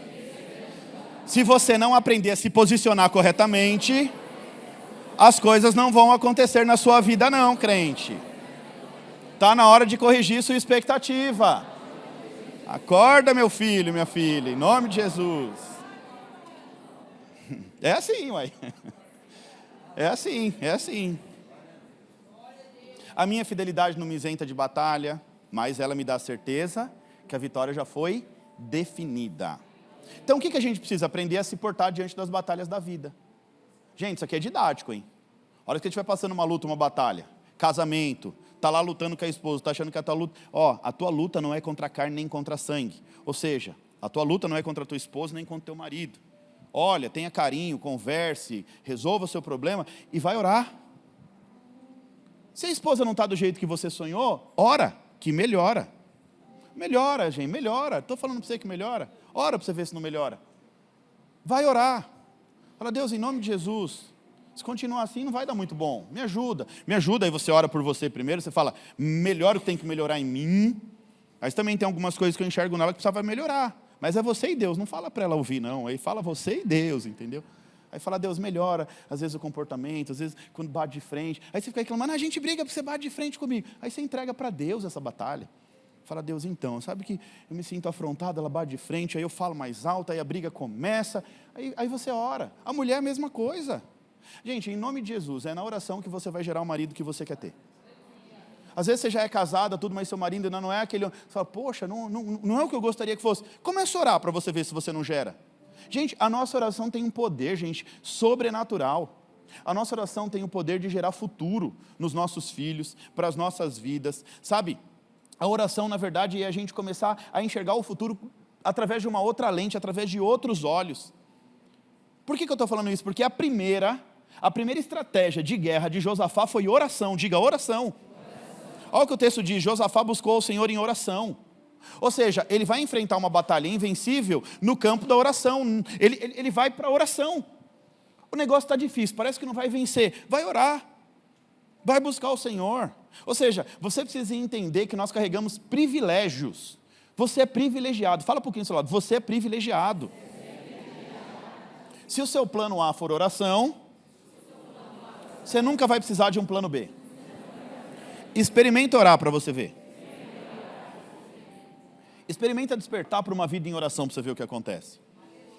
se você não aprender a se posicionar corretamente, as coisas não vão acontecer na sua vida não, crente. Está na hora de corrigir sua expectativa. Acorda, meu filho, minha filha, em nome de Jesus. É assim, uai. É assim. A minha fidelidade não me isenta de batalha, mas ela me dá a certeza que a vitória já foi definida. Então o que a gente precisa aprender a se portar diante das batalhas da vida? Gente, isso aqui é didático, hein? A hora que a gente vai passando uma luta, uma batalha, casamento, está lá lutando com a esposa, está achando que a tua luta... a tua luta não é contra a carne nem contra a sangue. Ou seja, a tua luta não é contra a tua esposa nem contra o teu marido. Olha, tenha carinho, converse, resolva o seu problema e vai orar. Se a esposa não está do jeito que você sonhou, ora, que melhora. Melhora, gente, melhora. Estou falando para você que melhora. Ora para você ver se não melhora. Vai orar. Fala, Deus, em nome de Jesus, se continuar assim não vai dar muito bom. Me ajuda. Aí você ora por você primeiro, você fala, melhora o que tem que melhorar em mim. Mas também tem algumas coisas que eu enxergo nela que precisava melhorar. Mas é você e Deus, não fala para ela ouvir, não. Aí fala você e Deus, entendeu? Aí fala, Deus, melhora, às vezes o comportamento, às vezes quando bate de frente. Aí você fica reclamando, a gente briga porque você bate de frente comigo. Aí você entrega para Deus essa batalha. Fala, Deus, então, sabe que eu me sinto afrontado, ela bate de frente, aí eu falo mais alto, aí a briga começa. Aí você ora. A mulher é a mesma coisa. Gente, em nome de Jesus, é na oração que você vai gerar o marido que você quer ter. Às vezes você já é casada, tudo, mas seu marido ainda não é aquele... Você fala, poxa, não é o que eu gostaria que fosse. Comece a orar para você ver se você não gera. Gente, a nossa oração tem um poder, gente, sobrenatural. A nossa oração tem o poder de gerar futuro nos nossos filhos, para as nossas vidas. Sabe, a oração, na verdade, é a gente começar a enxergar o futuro através de uma outra lente, através de outros olhos. Por que eu estou falando isso? Porque a primeira estratégia de guerra de Josafá foi oração. Diga, oração. Olha o que o texto diz, Josafá buscou o Senhor em oração. Ou seja, ele vai enfrentar uma batalha invencível no campo da oração. Ele vai para a oração. O negócio está difícil, parece que não vai vencer. Vai orar. Vai buscar o Senhor. Ou seja, você precisa entender que nós carregamos privilégios. Você é privilegiado. Fala um pouquinho do seu lado. Você é privilegiado. Se o seu plano A for oração, você nunca vai precisar de um plano B. Experimenta orar para você ver. Experimenta despertar para uma vida em oração para você ver o que acontece.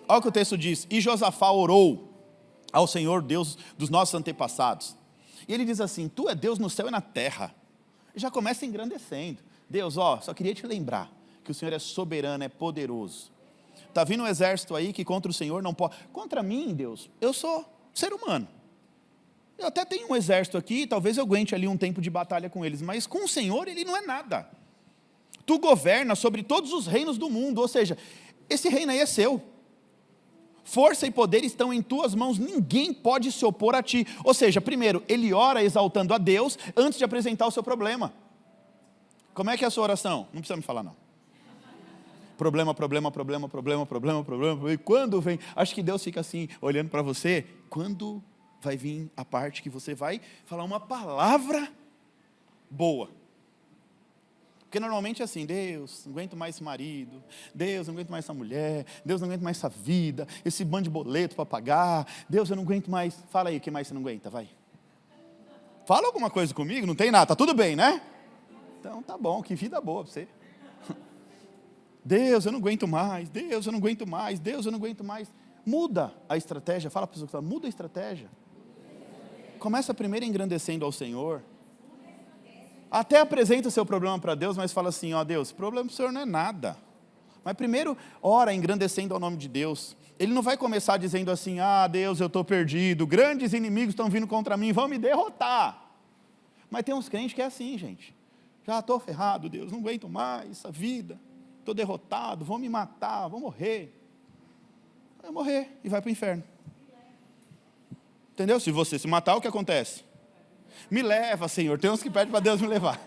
Olha o que o texto diz. E Josafá orou ao Senhor Deus dos nossos antepassados. E ele diz assim, tu é Deus no céu e na terra. E já começa engrandecendo. Deus, só queria te lembrar que o Senhor é soberano, é poderoso. Está vindo um exército aí que contra o Senhor não pode. Contra mim, Deus, eu sou ser humano. Eu até tenho um exército aqui, talvez eu aguente ali um tempo de batalha com eles, mas com o Senhor ele não é nada. Tu governa sobre todos os reinos do mundo, ou seja, esse reino aí é seu. Força e poder estão em tuas mãos, ninguém pode se opor a ti. Ou seja, primeiro, ele ora exaltando a Deus antes de apresentar o seu problema. Como é que é a sua oração? Não precisa me falar não. Problema. E quando vem, acho que Deus fica assim, olhando para você, quando vai vir a parte que você vai falar uma palavra boa. Porque normalmente é assim, Deus, não aguento mais esse marido, Deus, não aguento mais essa mulher, Deus, não aguento mais essa vida, esse bando de boleto para pagar, Deus, eu não aguento mais. Fala aí, o que mais você não aguenta, vai. Fala alguma coisa comigo, não tem nada, tá tudo bem, né? Então tá bom, que vida boa para você. Deus, eu não aguento mais, Deus, eu não aguento mais, Deus, eu não aguento mais. Muda a estratégia, fala para a pessoa, muda a estratégia. Começa primeiro engrandecendo ao Senhor. Até apresenta o seu problema para Deus, mas fala assim, Deus, o problema do Senhor não é nada. Mas primeiro, ora engrandecendo ao nome de Deus. Ele não vai começar dizendo assim, Deus, eu estou perdido, grandes inimigos estão vindo contra mim, vão me derrotar. Mas tem uns crentes que é assim, gente. Já estou ferrado, Deus, não aguento mais essa vida. Estou derrotado, vão me matar, vou morrer. Vai morrer e vai para o inferno. Entendeu? Se você se matar, o que acontece? Me leva, Senhor. Tem uns que pedem para Deus me levar.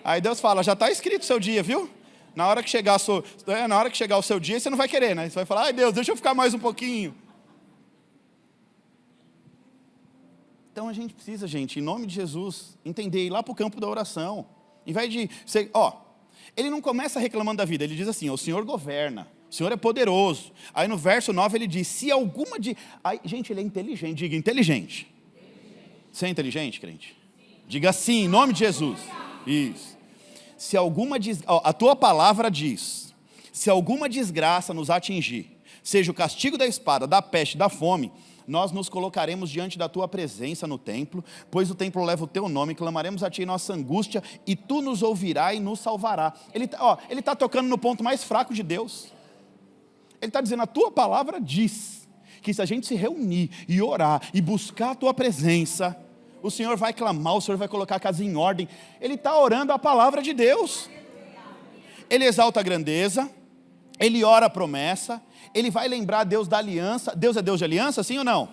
Aí Deus fala, já está escrito o seu dia, viu? Na hora que chegar o seu dia, você não vai querer, né? Você vai falar, ai Deus, deixa eu ficar mais um pouquinho. Então a gente precisa, gente, em nome de Jesus, entender, ir lá para o campo da oração. Em vez de ser, ele não começa reclamando da vida, ele diz assim, o Senhor governa, o Senhor é poderoso. Aí no verso 9 ele diz, se alguma de... Aí, gente, ele é inteligente, diga inteligente. Você é inteligente, crente? Diga sim, em nome de Jesus. Isso. Se alguma a tua palavra diz, se alguma desgraça nos atingir, seja o castigo da espada, da peste, da fome, nós nos colocaremos diante da tua presença no templo, pois o templo leva o teu nome, clamaremos a ti em nossa angústia, e tu nos ouvirás e nos salvará. Ele está tocando no ponto mais fraco de Deus. Ele está dizendo, a tua palavra diz, que se a gente se reunir e orar e buscar a tua presença, o Senhor vai clamar, o Senhor vai colocar a casa em ordem. Ele está orando a palavra de Deus. Ele exalta a grandeza, ele ora a promessa, ele vai lembrar Deus da aliança. Deus é Deus de aliança, sim ou não?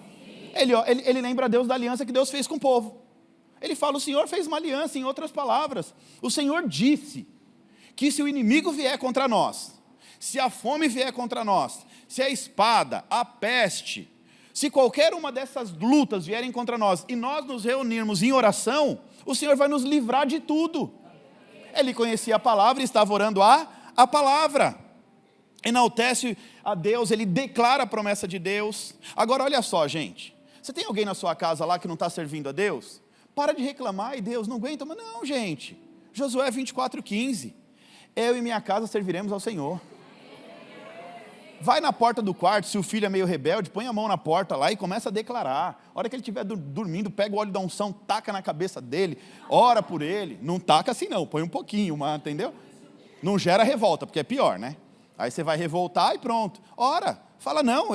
Ele lembra Deus da aliança que Deus fez com o povo. Ele fala, o Senhor fez uma aliança, em outras palavras. O Senhor disse que se o inimigo vier contra nós, se a fome vier contra nós, se a espada, a peste, se qualquer uma dessas lutas vierem contra nós e nós nos reunirmos em oração, o Senhor vai nos livrar de tudo. Ele conhecia a palavra e estava orando a palavra. Enaltece a Deus, ele declara a promessa de Deus. Agora olha só, gente. Você tem alguém na sua casa lá que não está servindo a Deus? Para de reclamar, e Deus não aguenta. Mas não, gente. Josué 24:15. Eu e minha casa serviremos ao Senhor. Vai na porta do quarto, se o filho é meio rebelde, põe a mão na porta lá e começa a declarar. A hora que ele estiver dormindo, pega o óleo da unção, taca na cabeça dele, ora por ele. Não taca assim não, põe um pouquinho, mas, entendeu? Não gera revolta, porque é pior, né? Aí você vai revoltar e pronto. Ora, fala não,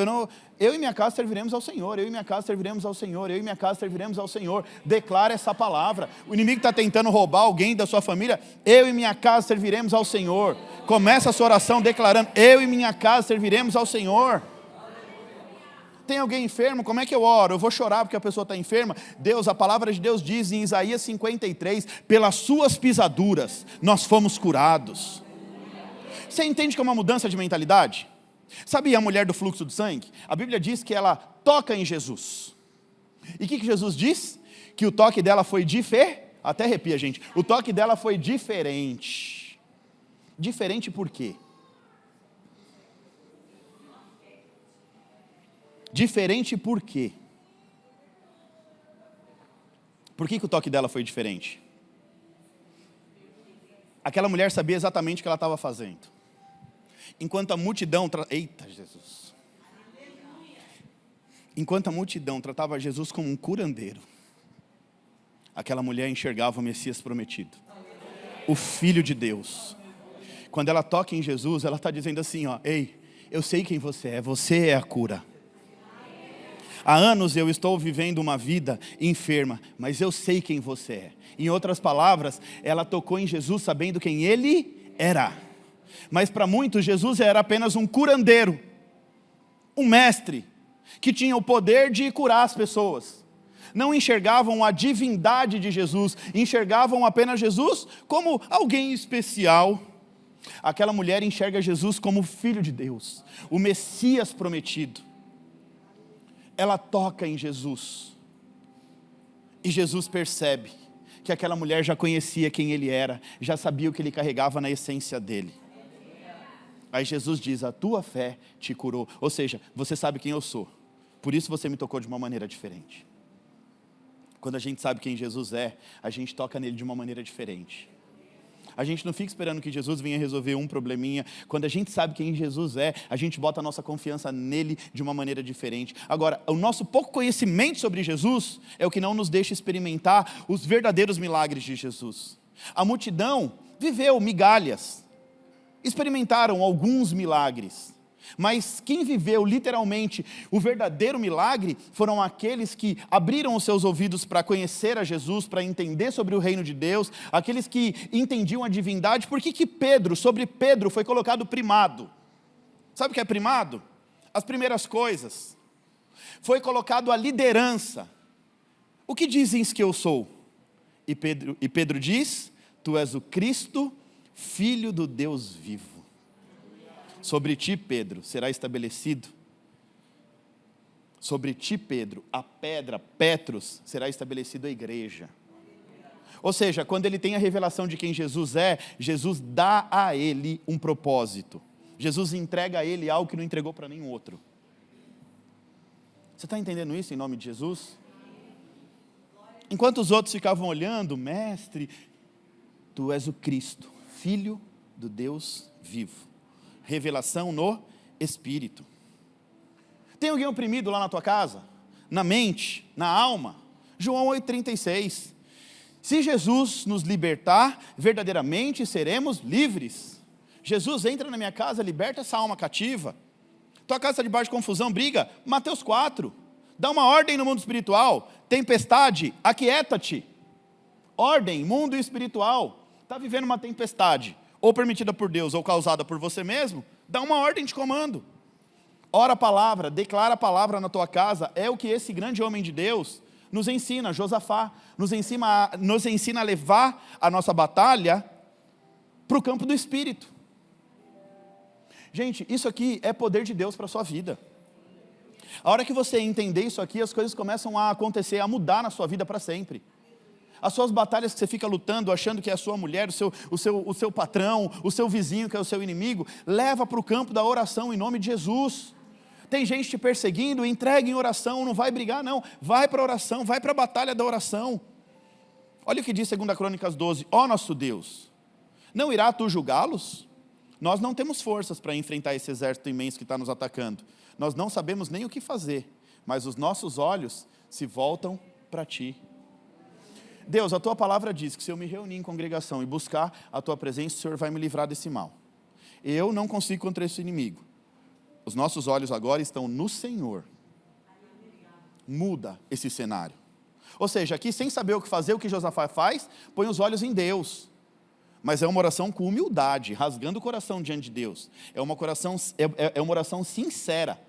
eu e minha casa serviremos ao Senhor, eu e minha casa serviremos ao Senhor, eu e minha casa serviremos ao Senhor. Declara essa palavra. O inimigo está tentando roubar alguém da sua família, eu e minha casa serviremos ao Senhor. Começa a sua oração declarando, eu e minha casa serviremos ao Senhor. Tem alguém enfermo? Como é que eu oro? Eu vou chorar porque a pessoa está enferma? Deus, a palavra de Deus diz em Isaías 53, pelas suas pisaduras nós fomos curados. Você entende que é uma mudança de mentalidade? Sabe a mulher do fluxo do sangue? A Bíblia diz que ela toca em Jesus. E o que Jesus diz? Que o toque dela foi diferente. Até arrepia, gente. O toque dela foi diferente. Diferente por quê? Diferente por quê? Por que o toque dela foi diferente? Aquela mulher sabia exatamente o que ela estava fazendo. Enquanto a multidão... Eita, Jesus. Enquanto a multidão tratava Jesus como um curandeiro, aquela mulher enxergava o Messias prometido. O Filho de Deus. Quando ela toca em Jesus, ela está dizendo assim, ó, ei, eu sei quem você é a cura. Há anos eu estou vivendo uma vida enferma, mas eu sei quem você é. Em outras palavras, ela tocou em Jesus sabendo quem ele era. Mas para muitos, Jesus era apenas um curandeiro, um mestre, que tinha o poder de curar as pessoas. Não enxergavam a divindade de Jesus, enxergavam apenas Jesus como alguém especial. Aquela mulher enxerga Jesus como o Filho de Deus, o Messias prometido. Ela toca em Jesus, e Jesus percebe que aquela mulher já conhecia quem ele era, já sabia o que ele carregava na essência dele. Aí Jesus diz, a tua fé te curou, ou seja, você sabe quem eu sou, por isso você me tocou de uma maneira diferente. Quando a gente sabe quem Jesus é, a gente toca nele de uma maneira diferente. A gente não fica esperando que Jesus venha resolver um probleminha. Quando a gente sabe quem Jesus é, a gente bota a nossa confiança nele de uma maneira diferente. Agora, o nosso pouco conhecimento sobre Jesus é o que não nos deixa experimentar os verdadeiros milagres de Jesus. A multidão viveu migalhas, experimentaram alguns milagres, mas quem viveu literalmente o verdadeiro milagre foram aqueles que abriram os seus ouvidos para conhecer a Jesus, para entender sobre o reino de Deus, aqueles que entendiam a divindade. Por que sobre Pedro foi colocado primado? Sabe o que é primado? As primeiras coisas. Foi colocado a liderança. O que dizes que eu sou? E Pedro diz, tu és o Cristo, Filho do Deus vivo. Sobre ti, Pedro, será estabelecido. Sobre ti, Pedro, a pedra, Petros, será estabelecido a igreja. Ou seja, quando ele tem a revelação de quem Jesus é, Jesus dá a ele um propósito. Jesus entrega a ele algo que não entregou para nenhum outro. Você está entendendo isso em nome de Jesus? Enquanto os outros ficavam olhando, mestre, tu és o Cristo, Filho do Deus vivo. Revelação no Espírito. Tem alguém oprimido lá na tua casa? Na mente? Na alma? João 8,36. Se Jesus nos libertar, verdadeiramente seremos livres. Jesus entra na minha casa, liberta essa alma cativa. Tua casa está debaixo de confusão, briga. Mateus 4. Dá uma ordem no mundo espiritual. Tempestade, aquieta-te. Ordem, mundo espiritual. Está vivendo uma tempestade, ou permitida por Deus, ou causada por você mesmo, dá uma ordem de comando. Ora a palavra, declara a palavra na tua casa, é o que esse grande homem de Deus nos ensina, Josafá, nos ensina a levar a nossa batalha para o campo do Espírito. Gente, isso aqui é poder de Deus para a sua vida. A hora que você entender isso aqui, as coisas começam a acontecer, a mudar na sua vida para sempre. As suas batalhas que você fica lutando, achando que é a sua mulher, o seu patrão, o seu vizinho que é o seu inimigo, leva para o campo da oração em nome de Jesus. Tem gente te perseguindo, entrega em oração, não vai brigar não, vai para a oração, vai para a batalha da oração. Olha o que diz 2 Crônicas 12, ó nosso Deus, não irá tu julgá-los? Nós não temos forças para enfrentar esse exército imenso que está nos atacando, nós não sabemos nem o que fazer, mas os nossos olhos se voltam para ti. Deus, a tua palavra diz que se eu me reunir em congregação e buscar a tua presença, o Senhor vai me livrar desse mal. Eu não consigo contra esse inimigo. Os nossos olhos agora estão no Senhor. Muda esse cenário. Ou seja, aqui sem saber o que fazer, o que Josafá faz, põe os olhos em Deus. Mas é uma oração com humildade, rasgando o coração diante de Deus. É uma oração sincera,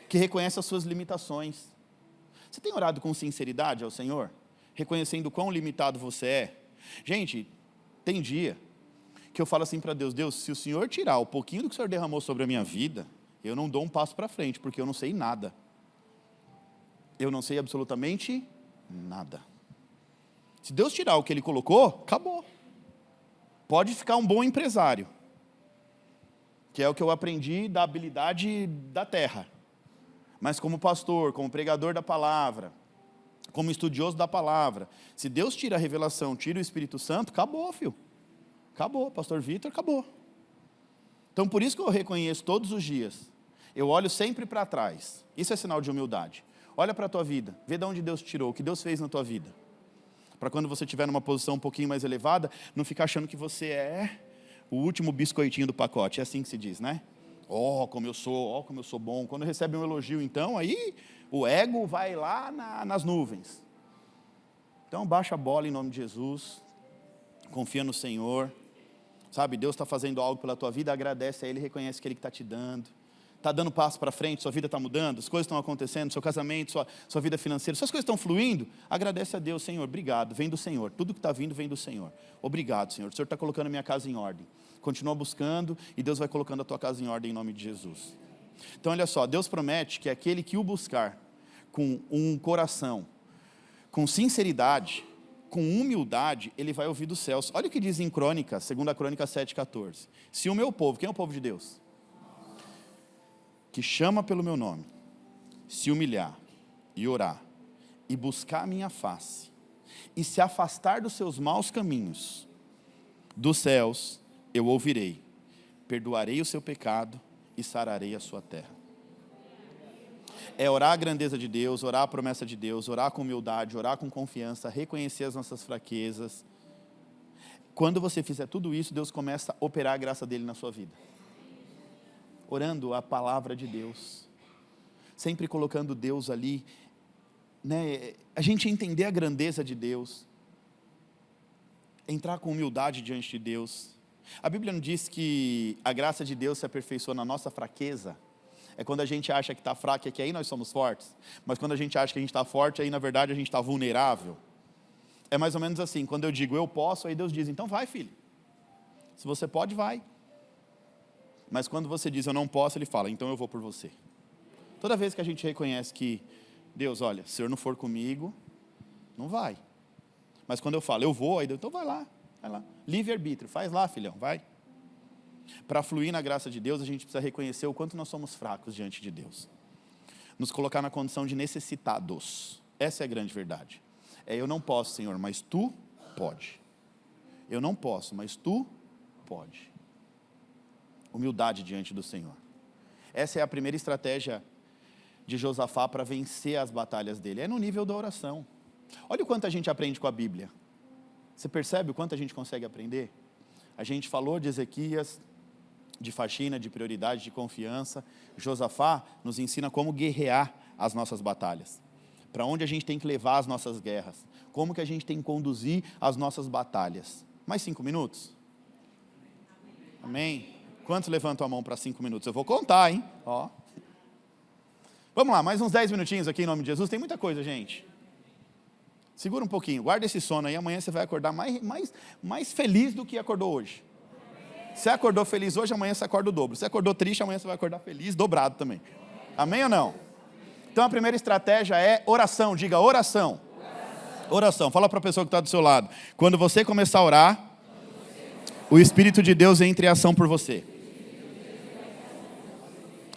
que reconhece as suas limitações. Você tem orado com sinceridade ao Senhor? Reconhecendo quão limitado você é? Gente, tem dia que eu falo assim para Deus, Deus, se o Senhor tirar o pouquinho do que o Senhor derramou sobre a minha vida, eu não dou um passo para frente, porque eu não sei nada. Eu não sei absolutamente nada. Se Deus tirar o que Ele colocou, acabou. Pode ficar um bom empresário, que é o que eu aprendi da habilidade da terra. Mas como pastor, como pregador da palavra, como estudioso da palavra, se Deus tira a revelação, tira o Espírito Santo, acabou, filho. Acabou, pastor Vitor, acabou. Então por isso que eu reconheço todos os dias, eu olho sempre para trás, isso é sinal de humildade. Olha para a tua vida, vê de onde Deus tirou, o que Deus fez na tua vida. Para quando você estiver numa posição um pouquinho mais elevada, não ficar achando que você é o último biscoitinho do pacote, é assim que se diz, né? Como eu sou bom. Quando recebe um elogio, então, aí o ego vai lá nas nuvens. Então, baixa a bola em nome de Jesus, confia no Senhor, sabe, Deus está fazendo algo pela tua vida, agradece a Ele, reconhece que Ele está te dando, está dando passo para frente, sua vida está mudando, as coisas estão acontecendo, seu casamento, sua vida financeira, suas coisas estão fluindo, agradece a Deus, Senhor, obrigado, vem do Senhor, tudo que está vindo vem do Senhor, obrigado Senhor, o Senhor está colocando a minha casa em ordem, continua buscando e Deus vai colocando a tua casa em ordem em nome de Jesus. Então olha só, Deus promete que aquele que o buscar com um coração, com sinceridade, com humildade, ele vai ouvir dos céus. Olha o que diz em Crônicas, 2 Crônicas 7,14. Se o meu povo, quem é o povo de Deus? Que chama pelo meu nome, se humilhar e orar, e buscar a minha face, e se afastar dos seus maus caminhos, dos céus eu ouvirei, perdoarei o seu pecado e sararei a sua terra. É orar a grandeza de Deus, orar a promessa de Deus, orar com humildade, orar com confiança, reconhecer as nossas fraquezas. Quando você fizer tudo isso, Deus começa a operar a graça dele na sua vida. Orando a palavra de Deus, sempre colocando Deus ali, né? A gente entender a grandeza de Deus, entrar com humildade diante de Deus. A Bíblia não diz que a graça de Deus se aperfeiçoa na nossa fraqueza? É quando a gente acha que está fraco, é que aí nós somos fortes. Mas quando a gente acha que a gente está forte, aí na verdade a gente está vulnerável. É mais ou menos assim, quando eu digo eu posso, aí Deus diz, então vai filho. Se você pode, vai. Mas quando você diz eu não posso, Ele fala, então eu vou por você. Toda vez que a gente reconhece que, Deus, olha, se o Senhor não for comigo, não vai. Mas quando eu falo, eu vou, aí Deus, então vai lá. Livre-arbítrio, faz lá filhão, vai. Para fluir na graça de Deus, a gente precisa reconhecer o quanto nós somos fracos diante de Deus. Nos colocar na condição de necessitados. Essa é a grande verdade. Eu não posso, Senhor, mas Tu pode. Eu não posso, mas Tu pode. Humildade diante do Senhor. Essa é a primeira estratégia de Josafá para vencer as batalhas dele. É no nível da oração. Olha o quanto a gente aprende com a Bíblia. Você percebe o quanto a gente consegue aprender? A gente falou de Ezequias, de faxina, de prioridade, de confiança. Josafá nos ensina como guerrear as nossas batalhas. Para onde a gente tem que levar as nossas guerras. Como que a gente tem que conduzir as nossas batalhas. Mais 5 minutos? Amém? Quantos levantam a mão para 5 minutos? Eu vou contar, hein? Ó. Vamos lá, mais uns 10 minutinhos aqui em nome de Jesus. Tem muita coisa, gente. Segura um pouquinho, guarda esse sono aí. Amanhã você vai acordar mais feliz do que acordou hoje. Se acordou feliz hoje, amanhã você acorda o dobro. Se acordou triste, amanhã você vai acordar feliz, dobrado também. Amém ou não? Então a primeira estratégia é oração. Diga oração. Oração. Fala para a pessoa que está do seu lado. Quando você começar a orar, o Espírito de Deus entra em ação por você.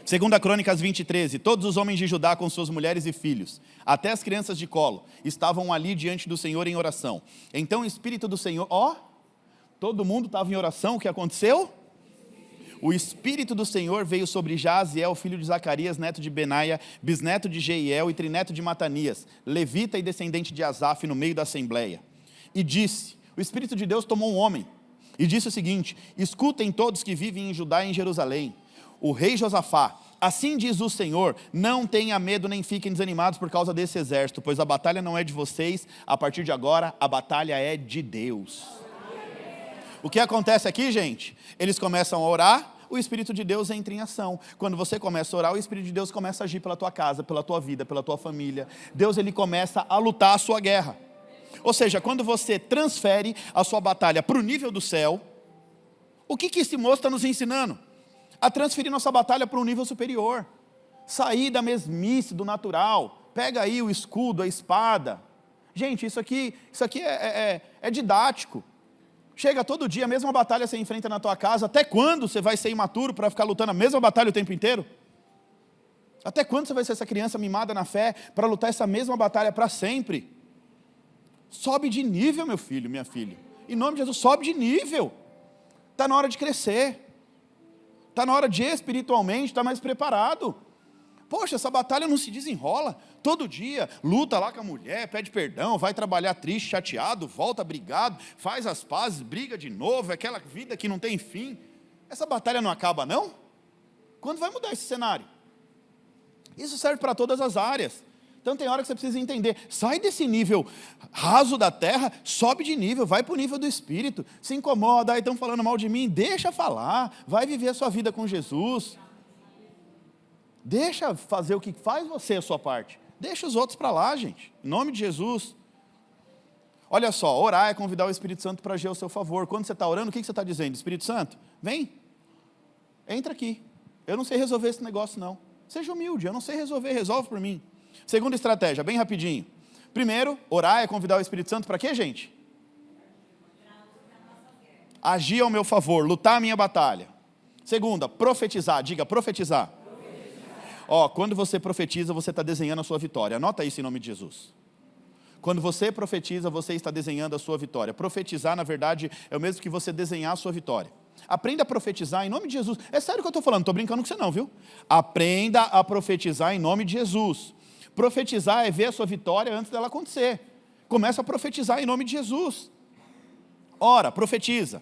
2 Crônicas 20:13, todos os homens de Judá com suas mulheres e filhos, até as crianças de colo, estavam ali diante do Senhor em oração. Então o Espírito do Senhor, todo mundo estava em oração, o que aconteceu? O Espírito do Senhor veio sobre Jaziel, filho de Zacarias, neto de Benaia, bisneto de Jeiel e trineto de Matanias, levita e descendente de Asaf, no meio da assembleia. E disse, o Espírito de Deus tomou um homem, e disse o seguinte, escutem todos que vivem em Judá e em Jerusalém, o rei Josafá, assim diz o Senhor, não tenha medo nem fiquem desanimados por causa desse exército, pois a batalha não é de vocês, a partir de agora a batalha é de Deus. O que acontece aqui, gente? Eles começam a orar, o Espírito de Deus entra em ação. Quando você começa a orar, o Espírito de Deus começa a agir pela tua casa, pela tua vida, pela tua família. Deus, ele começa a lutar a sua guerra. Ou seja, quando você transfere a sua batalha para o nível do céu, o que esse moço está nos ensinando? A transferir nossa batalha para um nível superior. Sair da mesmice do natural. Pega aí o escudo, a espada. Gente, isso aqui é didático. Chega todo dia, a mesma batalha você enfrenta na tua casa. Até quando você vai ser imaturo para ficar lutando a mesma batalha o tempo inteiro? Até quando você vai ser essa criança mimada na fé para lutar essa mesma batalha para sempre? Sobe de nível, meu filho, minha filha. Em nome de Jesus, sobe de nível. Está na hora de crescer. Está na hora de espiritualmente estar mais preparado. Poxa, essa batalha não se desenrola. Todo dia, luta lá com a mulher, pede perdão, vai trabalhar triste, chateado, volta brigado, faz as pazes, briga de novo, é aquela vida que não tem fim. Essa batalha não acaba, não? Quando vai mudar esse cenário? Isso serve para todas as áreas. Então tem hora que você precisa entender, sai desse nível raso da terra, sobe de nível, vai para o nível do Espírito, se incomoda, aí estão falando mal de mim, deixa falar, vai viver a sua vida com Jesus. Deixa fazer o que faz você a sua parte. Deixa os outros para lá, gente. Em nome de Jesus. Olha só, orar é convidar o Espírito Santo para agir ao seu favor. Quando você está orando, o que você está dizendo? Espírito Santo, vem. Entra aqui. Eu não sei resolver esse negócio, não. Seja humilde, eu não sei resolver, resolve por mim. Segunda estratégia, bem rapidinho. Primeiro, orar é convidar o Espírito Santo para quê, gente? Agir ao meu favor, lutar a minha batalha. Segunda, profetizar. Diga, profetizar. Quando você profetiza, você está desenhando a sua vitória. Anota isso em nome de Jesus. Quando você profetiza, você está desenhando a sua vitória. Profetizar, na verdade, é o mesmo que você desenhar a sua vitória. Aprenda a profetizar em nome de Jesus. É sério que eu estou falando, não estou brincando com você não, viu? Aprenda a profetizar em nome de Jesus. Profetizar é ver a sua vitória antes dela acontecer. Começa a profetizar em nome de Jesus. Ora, profetiza.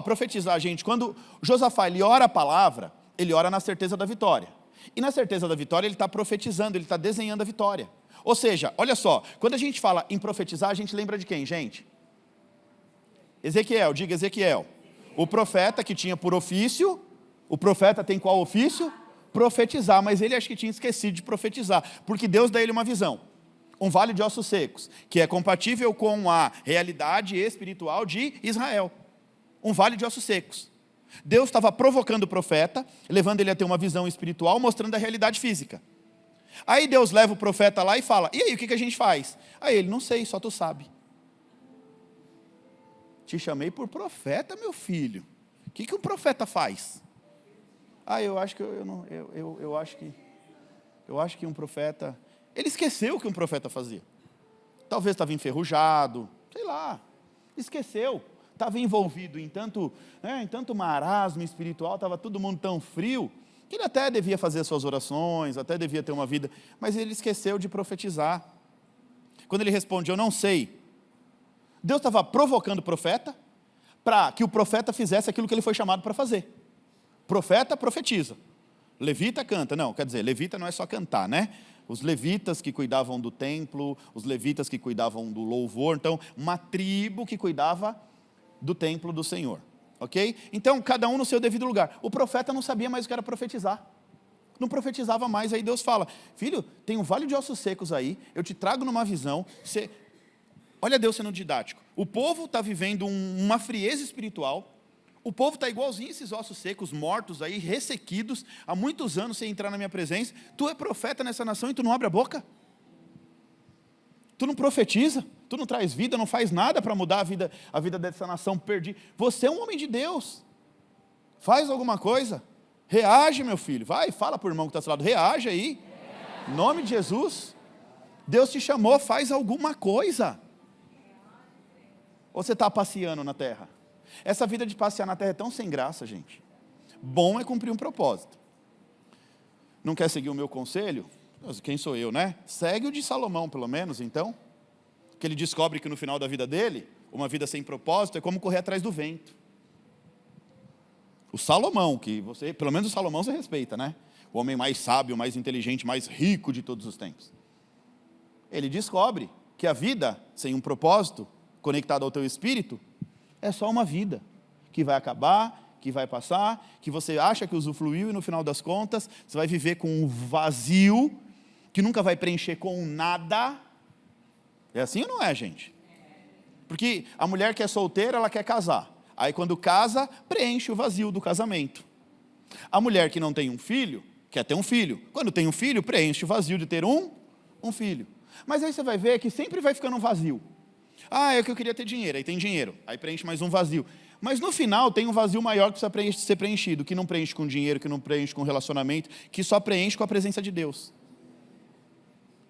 Profetizar, gente, quando Josafá ele ora a palavra, ele ora na certeza da vitória. E na certeza da vitória ele está profetizando, ele está desenhando a vitória. Ou seja, olha só, quando a gente fala em profetizar, a gente lembra de quem, gente? Ezequiel, diga Ezequiel. O profeta que tinha por ofício, o profeta tem qual ofício? Profetizar, mas ele acho que tinha esquecido de profetizar, porque Deus dá ele uma visão. Um vale de ossos secos, que é compatível com a realidade espiritual de Israel. Um vale de ossos secos. Deus estava provocando o profeta, levando ele a ter uma visão espiritual, mostrando a realidade física. Aí Deus leva o profeta lá e fala, e aí, o que a gente faz? Aí ele, não sei, só tu sabe. Te chamei por profeta, meu filho. O que um profeta faz? Eu acho que um profeta, ele esqueceu o que um profeta fazia. Talvez estava enferrujado, sei lá, esqueceu. Estava envolvido em tanto marasmo espiritual, estava todo mundo tão frio, que ele até devia fazer suas orações, até devia ter uma vida, mas ele esqueceu de profetizar. Quando ele responde, eu não sei, Deus estava provocando o profeta, para que o profeta fizesse aquilo que ele foi chamado para fazer. Profeta profetiza, levita canta, não, quer dizer, levita não é só cantar, né? Os levitas que cuidavam do templo, os levitas que cuidavam do louvor, então uma tribo que cuidava do templo do Senhor, ok? Então, cada um no seu devido lugar. O profeta não sabia mais o que era profetizar. Não profetizava mais, aí Deus fala, filho, tem um vale de ossos secos aí, eu te trago numa visão, olha Deus sendo didático. O povo está vivendo uma frieza espiritual, o povo está igualzinho esses ossos secos, mortos aí, ressequidos, há muitos anos sem entrar na minha presença, tu é profeta nessa nação e tu não abre a boca? Tu não profetiza? tu não traz vida, não faz nada para mudar a vida dessa nação perdida. Você é um homem de Deus, faz alguma coisa, reage, meu filho, vai, fala para o irmão que está ao seu lado, reage aí, em nome de Jesus. Deus te chamou, faz alguma coisa. Ou você está passeando na terra? Essa vida de passear na terra é tão sem graça, gente. Bom é cumprir um propósito. Não quer seguir o meu conselho? Quem sou eu, né? Segue o de Salomão, pelo menos, então. Que ele descobre que no final da vida dele, uma vida sem propósito é como correr atrás do vento. O Salomão, que você, pelo menos o Salomão você respeita, né? O homem mais sábio, mais inteligente, mais rico de todos os tempos. Ele descobre que a vida sem um propósito, conectado ao teu espírito, é só uma vida que vai acabar, que vai passar, que você acha que usufruiu e no final das contas você vai viver com um vazio que nunca vai preencher com nada. É assim ou não é, gente? Porque a mulher que é solteira, ela quer casar. Aí quando casa, preenche o vazio do casamento. A mulher que não tem um filho, quer ter um filho. Quando tem um filho, preenche o vazio de ter um filho. Mas aí você vai ver que sempre vai ficando um vazio. Ah, é que eu queria ter dinheiro, aí tem dinheiro, aí preenche mais um vazio. Mas no final tem um vazio maior que precisa ser preenchido, que não preenche com dinheiro, que não preenche com relacionamento, que só preenche com a presença de Deus.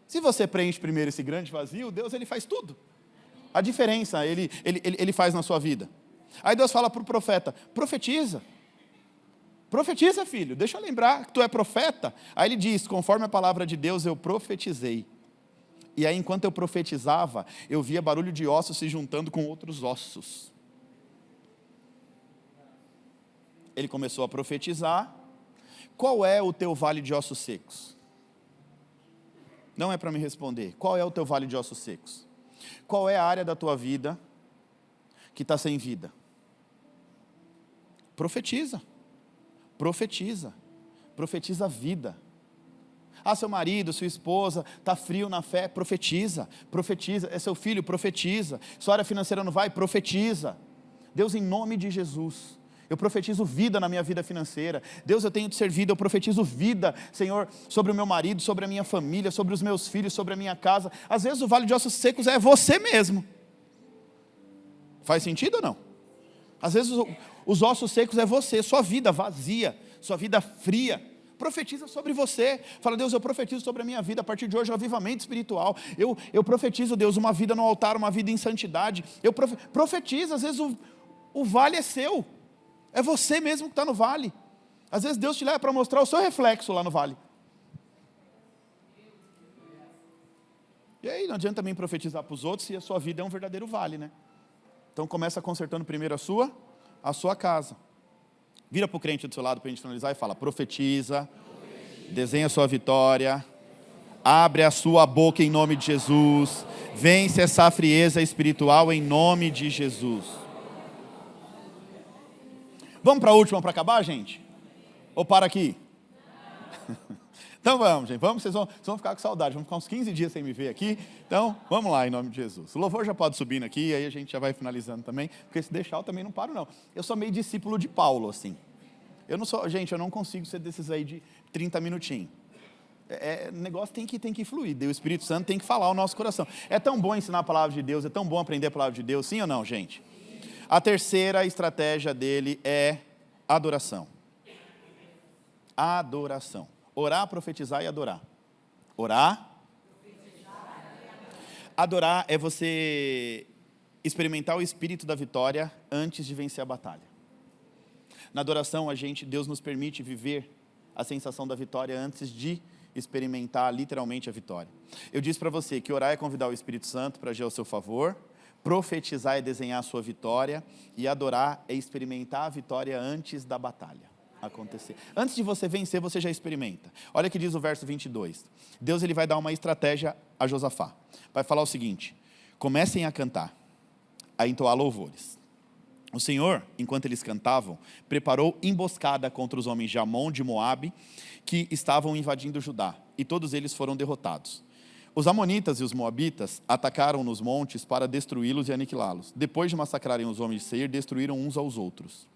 Se você preenche primeiro esse grande vazio, Deus ele faz tudo. A diferença ele faz na sua vida. Aí Deus fala para o profeta, profetiza. Profetiza, filho, deixa eu lembrar que tu é profeta. Aí ele diz, conforme a palavra de Deus eu profetizei. E aí enquanto eu profetizava, eu via barulho de ossos se juntando com outros ossos. Ele começou a profetizar. Qual é o teu vale de ossos secos? Não é para me responder. Qual é o teu vale de ossos secos? Qual é a área da tua vida que está sem vida? Profetiza. Profetiza. Profetiza a vida. Ah, seu marido, sua esposa, está frio na fé, profetiza, profetiza. É seu filho, profetiza. Sua área financeira não vai, profetiza. Deus, em nome de Jesus, eu profetizo vida na minha vida financeira. Deus, eu tenho te servido, eu profetizo vida, Senhor, sobre o meu marido, sobre a minha família, sobre os meus filhos, sobre a minha casa. Às vezes o vale de ossos secos é você mesmo. Faz sentido ou não? Às vezes os ossos secos é você, sua vida vazia, sua vida fria. Profetiza sobre você, fala, Deus, eu profetizo sobre a minha vida, a partir de hoje, um avivamento espiritual, eu profetizo, Deus, uma vida no altar, uma vida em santidade, profetiza, às vezes o vale é seu, é você mesmo que está no vale, às vezes Deus te leva para mostrar o seu reflexo lá no vale, e aí não adianta também profetizar para os outros, se a sua vida é um verdadeiro vale, né? Então começa consertando primeiro a sua casa. Vira para o crente do seu lado para a gente finalizar e fala, profetiza, desenha a sua vitória, abre a sua boca em nome de Jesus, vence essa frieza espiritual em nome de Jesus. Vamos para a última para acabar, gente? Ou para aqui? Então vamos, gente, vocês vão ficar com saudade, vamos ficar uns 15 dias sem me ver aqui, então vamos lá em nome de Jesus. O louvor já pode subir aqui, aí a gente já vai finalizando também, porque se deixar eu também não paro não. Eu sou meio discípulo de Paulo, assim. Eu não consigo ser desses aí de 30 minutinhos. O negócio tem que fluir, o Espírito Santo tem que falar ao nosso coração. É tão bom ensinar a palavra de Deus, é tão bom aprender a palavra de Deus, sim ou não, gente? A terceira estratégia dele é adoração. Adoração. Orar, profetizar e adorar. Orar. Adorar é você experimentar o espírito da vitória antes de vencer a batalha. Na adoração, Deus nos permite viver a sensação da vitória antes de experimentar literalmente a vitória. Eu disse para você que orar é convidar o Espírito Santo para agir ao seu favor, profetizar é desenhar a sua vitória e adorar é experimentar a vitória antes da batalha acontecer. Antes de você vencer, você já experimenta. Olha o que diz o verso 22. Deus ele vai dar uma estratégia a Josafá. Vai falar o seguinte, comecem a cantar, a entoar louvores. O Senhor, enquanto eles cantavam, preparou emboscada contra os homens de Amon, de Moabe, que estavam invadindo Judá, e todos eles foram derrotados. Os amonitas e os moabitas atacaram nos montes para destruí-los e aniquilá-los. Depois de massacrarem os homens de Seir, destruíram uns aos outros.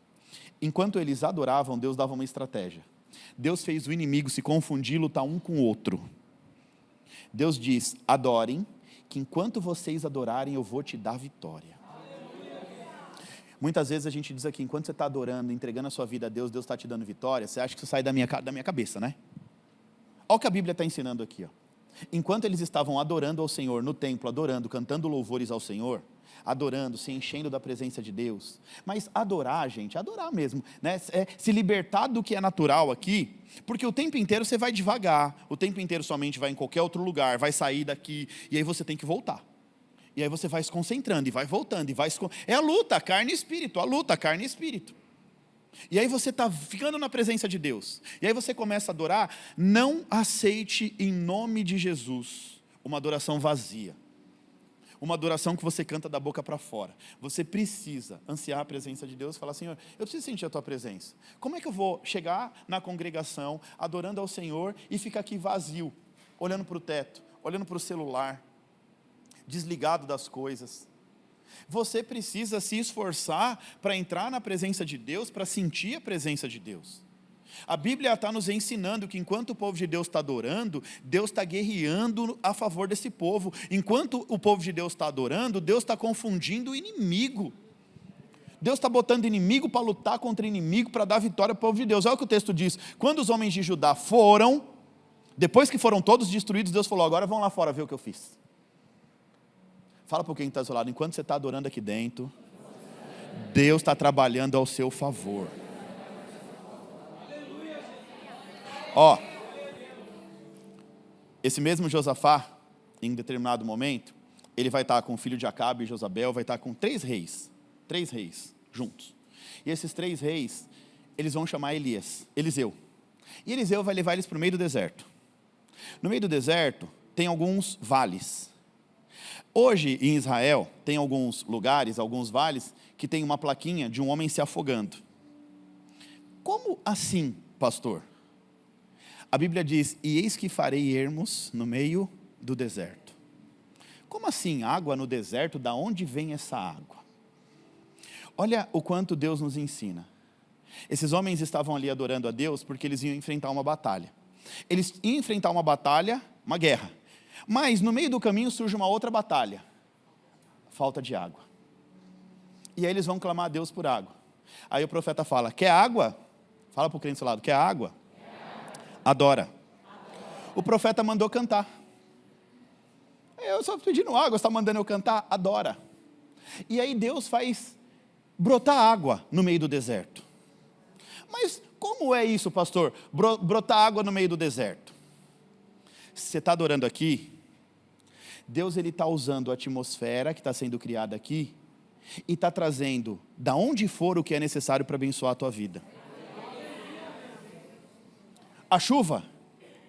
Enquanto eles adoravam, Deus dava uma estratégia. Deus fez o inimigo se confundir e lutar um com o outro. Deus diz, adorem, que enquanto vocês adorarem, eu vou te dar vitória. Muitas vezes a gente diz aqui, enquanto você está adorando, entregando a sua vida a Deus, Deus está te dando vitória, você acha que isso sai da minha cabeça, né? Olha o que a Bíblia está ensinando aqui, ó. Enquanto eles estavam adorando ao Senhor no templo, adorando, cantando louvores ao Senhor, adorando, se enchendo da presença de Deus. Mas adorar, gente, adorar mesmo, né? Se libertar do que é natural aqui, porque o tempo inteiro você vai devagar, o tempo inteiro sua mente vai em qualquer outro lugar, vai sair daqui, e aí você tem que voltar. E aí você vai se concentrando, e vai voltando, é a luta, carne e espírito, a luta, carne e espírito. E aí você está ficando na presença de Deus, e aí você começa a adorar. Não aceite em nome de Jesus uma adoração vazia, uma adoração que você canta da boca para fora. Você precisa ansiar a presença de Deus e falar: Senhor, eu preciso sentir a tua presença. Como é que eu vou chegar na congregação, adorando ao Senhor, e ficar aqui vazio, olhando para o teto, olhando para o celular, desligado das coisas? Você precisa se esforçar para entrar na presença de Deus, para sentir a presença de Deus. A Bíblia está nos ensinando que enquanto o povo de Deus está adorando, Deus está guerreando a favor desse povo. Enquanto o povo de Deus está adorando, Deus está confundindo o inimigo. Deus está botando inimigo para lutar contra inimigo, para dar vitória ao povo de Deus. Olha o que o texto diz: quando os homens de Judá foram, depois que foram todos destruídos, Deus falou: agora vão lá fora ver o que eu fiz. Fala para quem está ao seu lado: enquanto você está adorando aqui dentro, Deus está trabalhando ao seu favor. Ó, esse mesmo Josafá, em determinado momento, ele vai estar com o filho de Acabe e Jezabel, vai estar com três reis juntos. E esses 3 reis, eles vão chamar Eliseu. E Eliseu vai levar eles para o meio do deserto. No meio do deserto, tem alguns vales. Hoje, em Israel, tem alguns lugares, alguns vales, que tem uma plaquinha de um homem se afogando. Como assim, pastor? A Bíblia diz: e eis que farei ermos no meio do deserto. Como assim, água no deserto? Da onde vem essa água? Olha o quanto Deus nos ensina. Esses homens estavam ali adorando a Deus porque eles iam enfrentar uma batalha. Eles iam enfrentar uma batalha, uma guerra. Mas no meio do caminho surge uma outra batalha. Falta de água. E aí eles vão clamar a Deus por água. Aí o profeta fala: quer água? Fala para o crente do seu lado: quer água? Adora. O profeta mandou cantar. Eu só pedindo água, você está mandando eu cantar? Adora. E aí Deus faz brotar água no meio do deserto. Mas como é isso, pastor? Brotar água no meio do deserto. Você está adorando aqui, Deus está usando a atmosfera que está sendo criada aqui e está trazendo da onde for o que é necessário para abençoar a tua vida. A chuva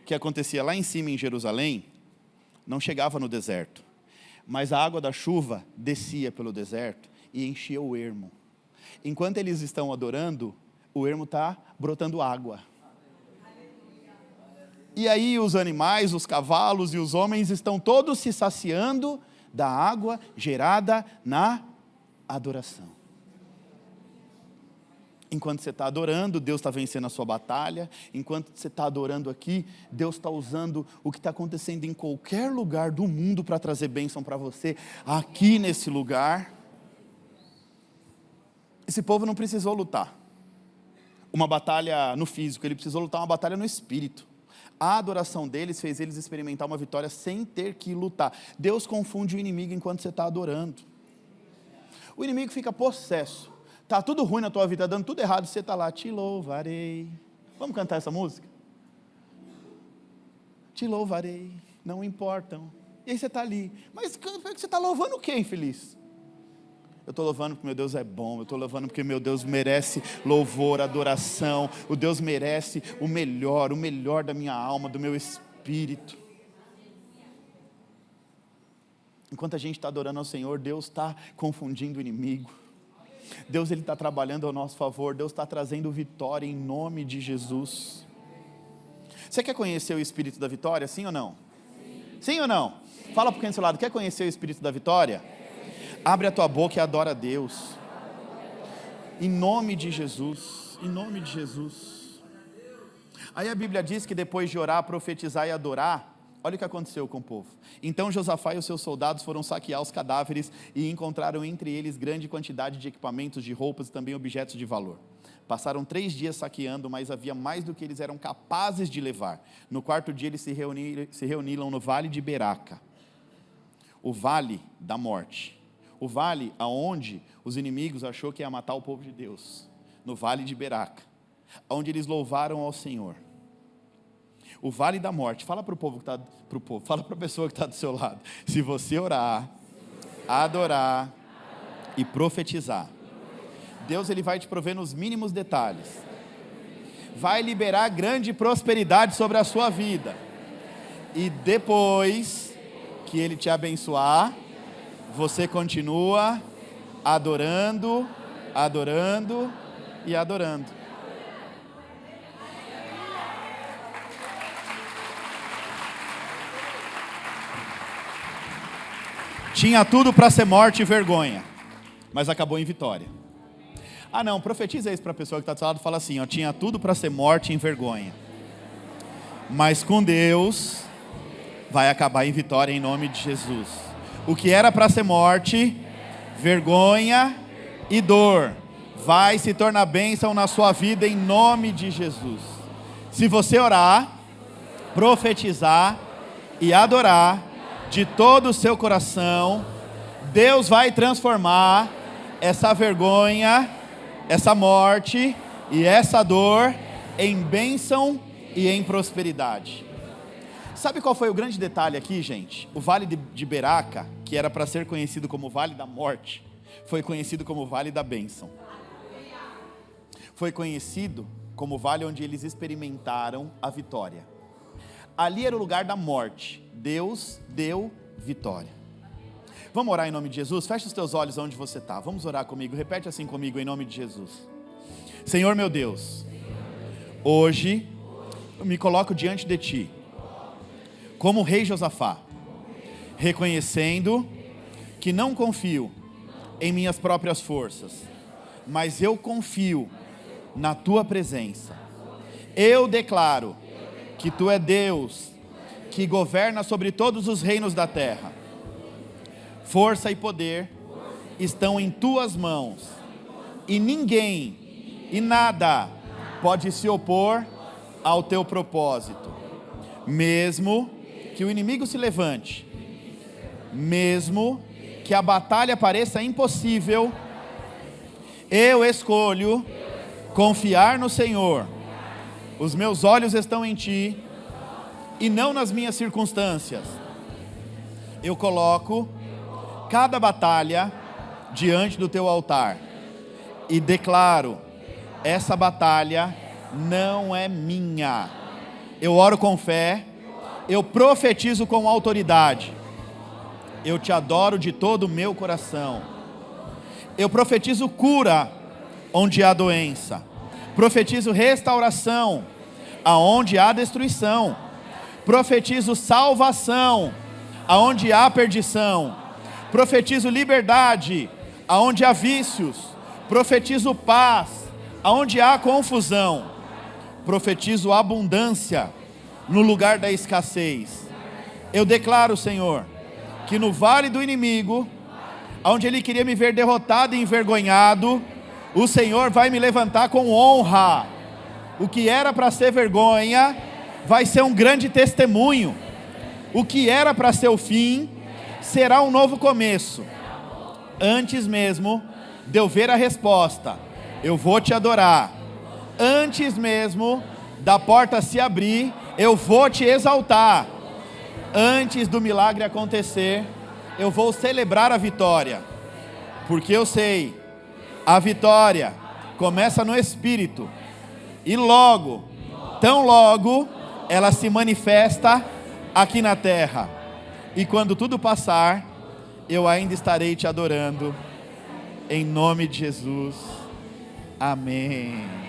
que acontecia lá em cima em Jerusalém não chegava no deserto, mas a água da chuva descia pelo deserto e enchia o ermo. Enquanto eles estão adorando, o ermo está brotando água. E aí os animais, os cavalos e os homens estão todos se saciando da água gerada na adoração. Enquanto você está adorando, Deus está vencendo a sua batalha. Enquanto você está adorando aqui, Deus está usando o que está acontecendo em qualquer lugar do mundo para trazer bênção para você, aqui nesse lugar. Esse povo não precisou lutar uma batalha no físico, ele precisou lutar uma batalha no espírito. A adoração deles fez eles experimentar uma vitória sem ter que lutar. Deus confunde o inimigo enquanto você está adorando. O inimigo fica possesso. Está tudo ruim na tua vida, está dando tudo errado, você está lá: te louvarei. Vamos cantar essa música? Te louvarei, não importam. E aí você está ali. Mas você está louvando quem, infeliz? Eu estou louvando porque meu Deus é bom. Eu estou louvando porque meu Deus merece louvor, adoração. O Deus merece o melhor da minha alma, do meu espírito. Enquanto a gente está adorando ao Senhor, Deus está confundindo o inimigo. Deus está trabalhando ao nosso favor. Deus está trazendo vitória em nome de Jesus. Você quer conhecer o Espírito da vitória, sim ou não? Sim ou não? Fala para quem do seu lado: quer conhecer o Espírito da vitória? Abre a tua boca e adora a Deus. Em nome de Jesus. Em nome de Jesus. Aí a Bíblia diz que depois de orar, profetizar e adorar, Olha o que aconteceu com o povo. Então Josafá e os seus soldados foram saquear os cadáveres e encontraram entre eles grande quantidade de equipamentos, de roupas e também objetos de valor. Passaram 3 dias saqueando, mas havia mais do que eles eram capazes de levar. No 4º dia eles se reuniram no vale de Beraca, o vale da morte. O vale aonde os inimigos achou que ia matar o povo de Deus. No vale de Beraca, onde eles louvaram ao Senhor. O vale da morte. Fala para o povo que está, fala para a pessoa que está do seu lado. Se você orar, adorar e profetizar, Deus ele vai te prover nos mínimos detalhes. Vai liberar grande prosperidade sobre a sua vida. E depois que Ele te abençoar, você continua adorando, adorando e adorando. Tinha tudo para ser morte e vergonha, mas acabou em vitória. Ah não, profetiza isso para a pessoa que está do seu lado, fala assim, ó, tinha tudo para ser morte e vergonha, mas com Deus vai acabar em vitória em nome de Jesus. O que era para ser morte, vergonha e dor, vai se tornar bênção na sua vida em nome de Jesus. Se você orar, profetizar e adorar de todo o seu coração, Deus vai transformar essa vergonha, essa morte e essa dor em bênção e em prosperidade. Sabe qual foi o grande detalhe aqui, gente? O vale de Beraca, que era para ser conhecido como Vale da Morte, foi conhecido como Vale da Bênção. Foi conhecido como o vale onde eles experimentaram a vitória. Ali era o lugar da morte. Deus deu vitória. Vamos orar em nome de Jesus? Fecha os teus olhos onde você está. Vamos orar comigo. Repete assim comigo em nome de Jesus. Senhor meu Deus, hoje eu me coloco diante de Ti, como o rei Josafá, reconhecendo que não confio em minhas próprias forças, mas eu confio na Tua presença. Eu declaro que Tu é Deus, que governa sobre todos os reinos da terra. Força e poder estão em Tuas mãos, e ninguém e nada pode se opor ao Teu propósito. Mesmo que o inimigo se levante, mesmo que a batalha pareça impossível, eu escolho confiar no Senhor. Os meus olhos estão em Ti e não nas minhas circunstâncias. Eu coloco cada batalha diante do Teu altar e declaro: essa batalha não é minha. Eu oro com fé, eu profetizo com autoridade, eu Te adoro de todo o meu coração. Eu profetizo cura onde há doença, profetizo restauração aonde há destruição, profetizo salvação aonde há perdição, profetizo liberdade aonde há vícios, profetizo paz aonde há confusão, profetizo abundância no lugar da escassez. Eu declaro, Senhor, que no vale do inimigo, onde ele queria me ver derrotado e envergonhado, o Senhor vai me levantar com honra. O que era para ser vergonha vai ser um grande testemunho. O que era para ser o fim será um novo começo. Antes mesmo de eu ver a resposta, eu vou Te adorar. Antes mesmo da porta se abrir, eu vou Te exaltar. Antes do milagre acontecer, eu vou celebrar a vitória, porque eu sei, a vitória começa no Espírito, e logo, tão logo, ela se manifesta aqui na terra, e quando tudo passar, eu ainda estarei Te adorando, em nome de Jesus, amém.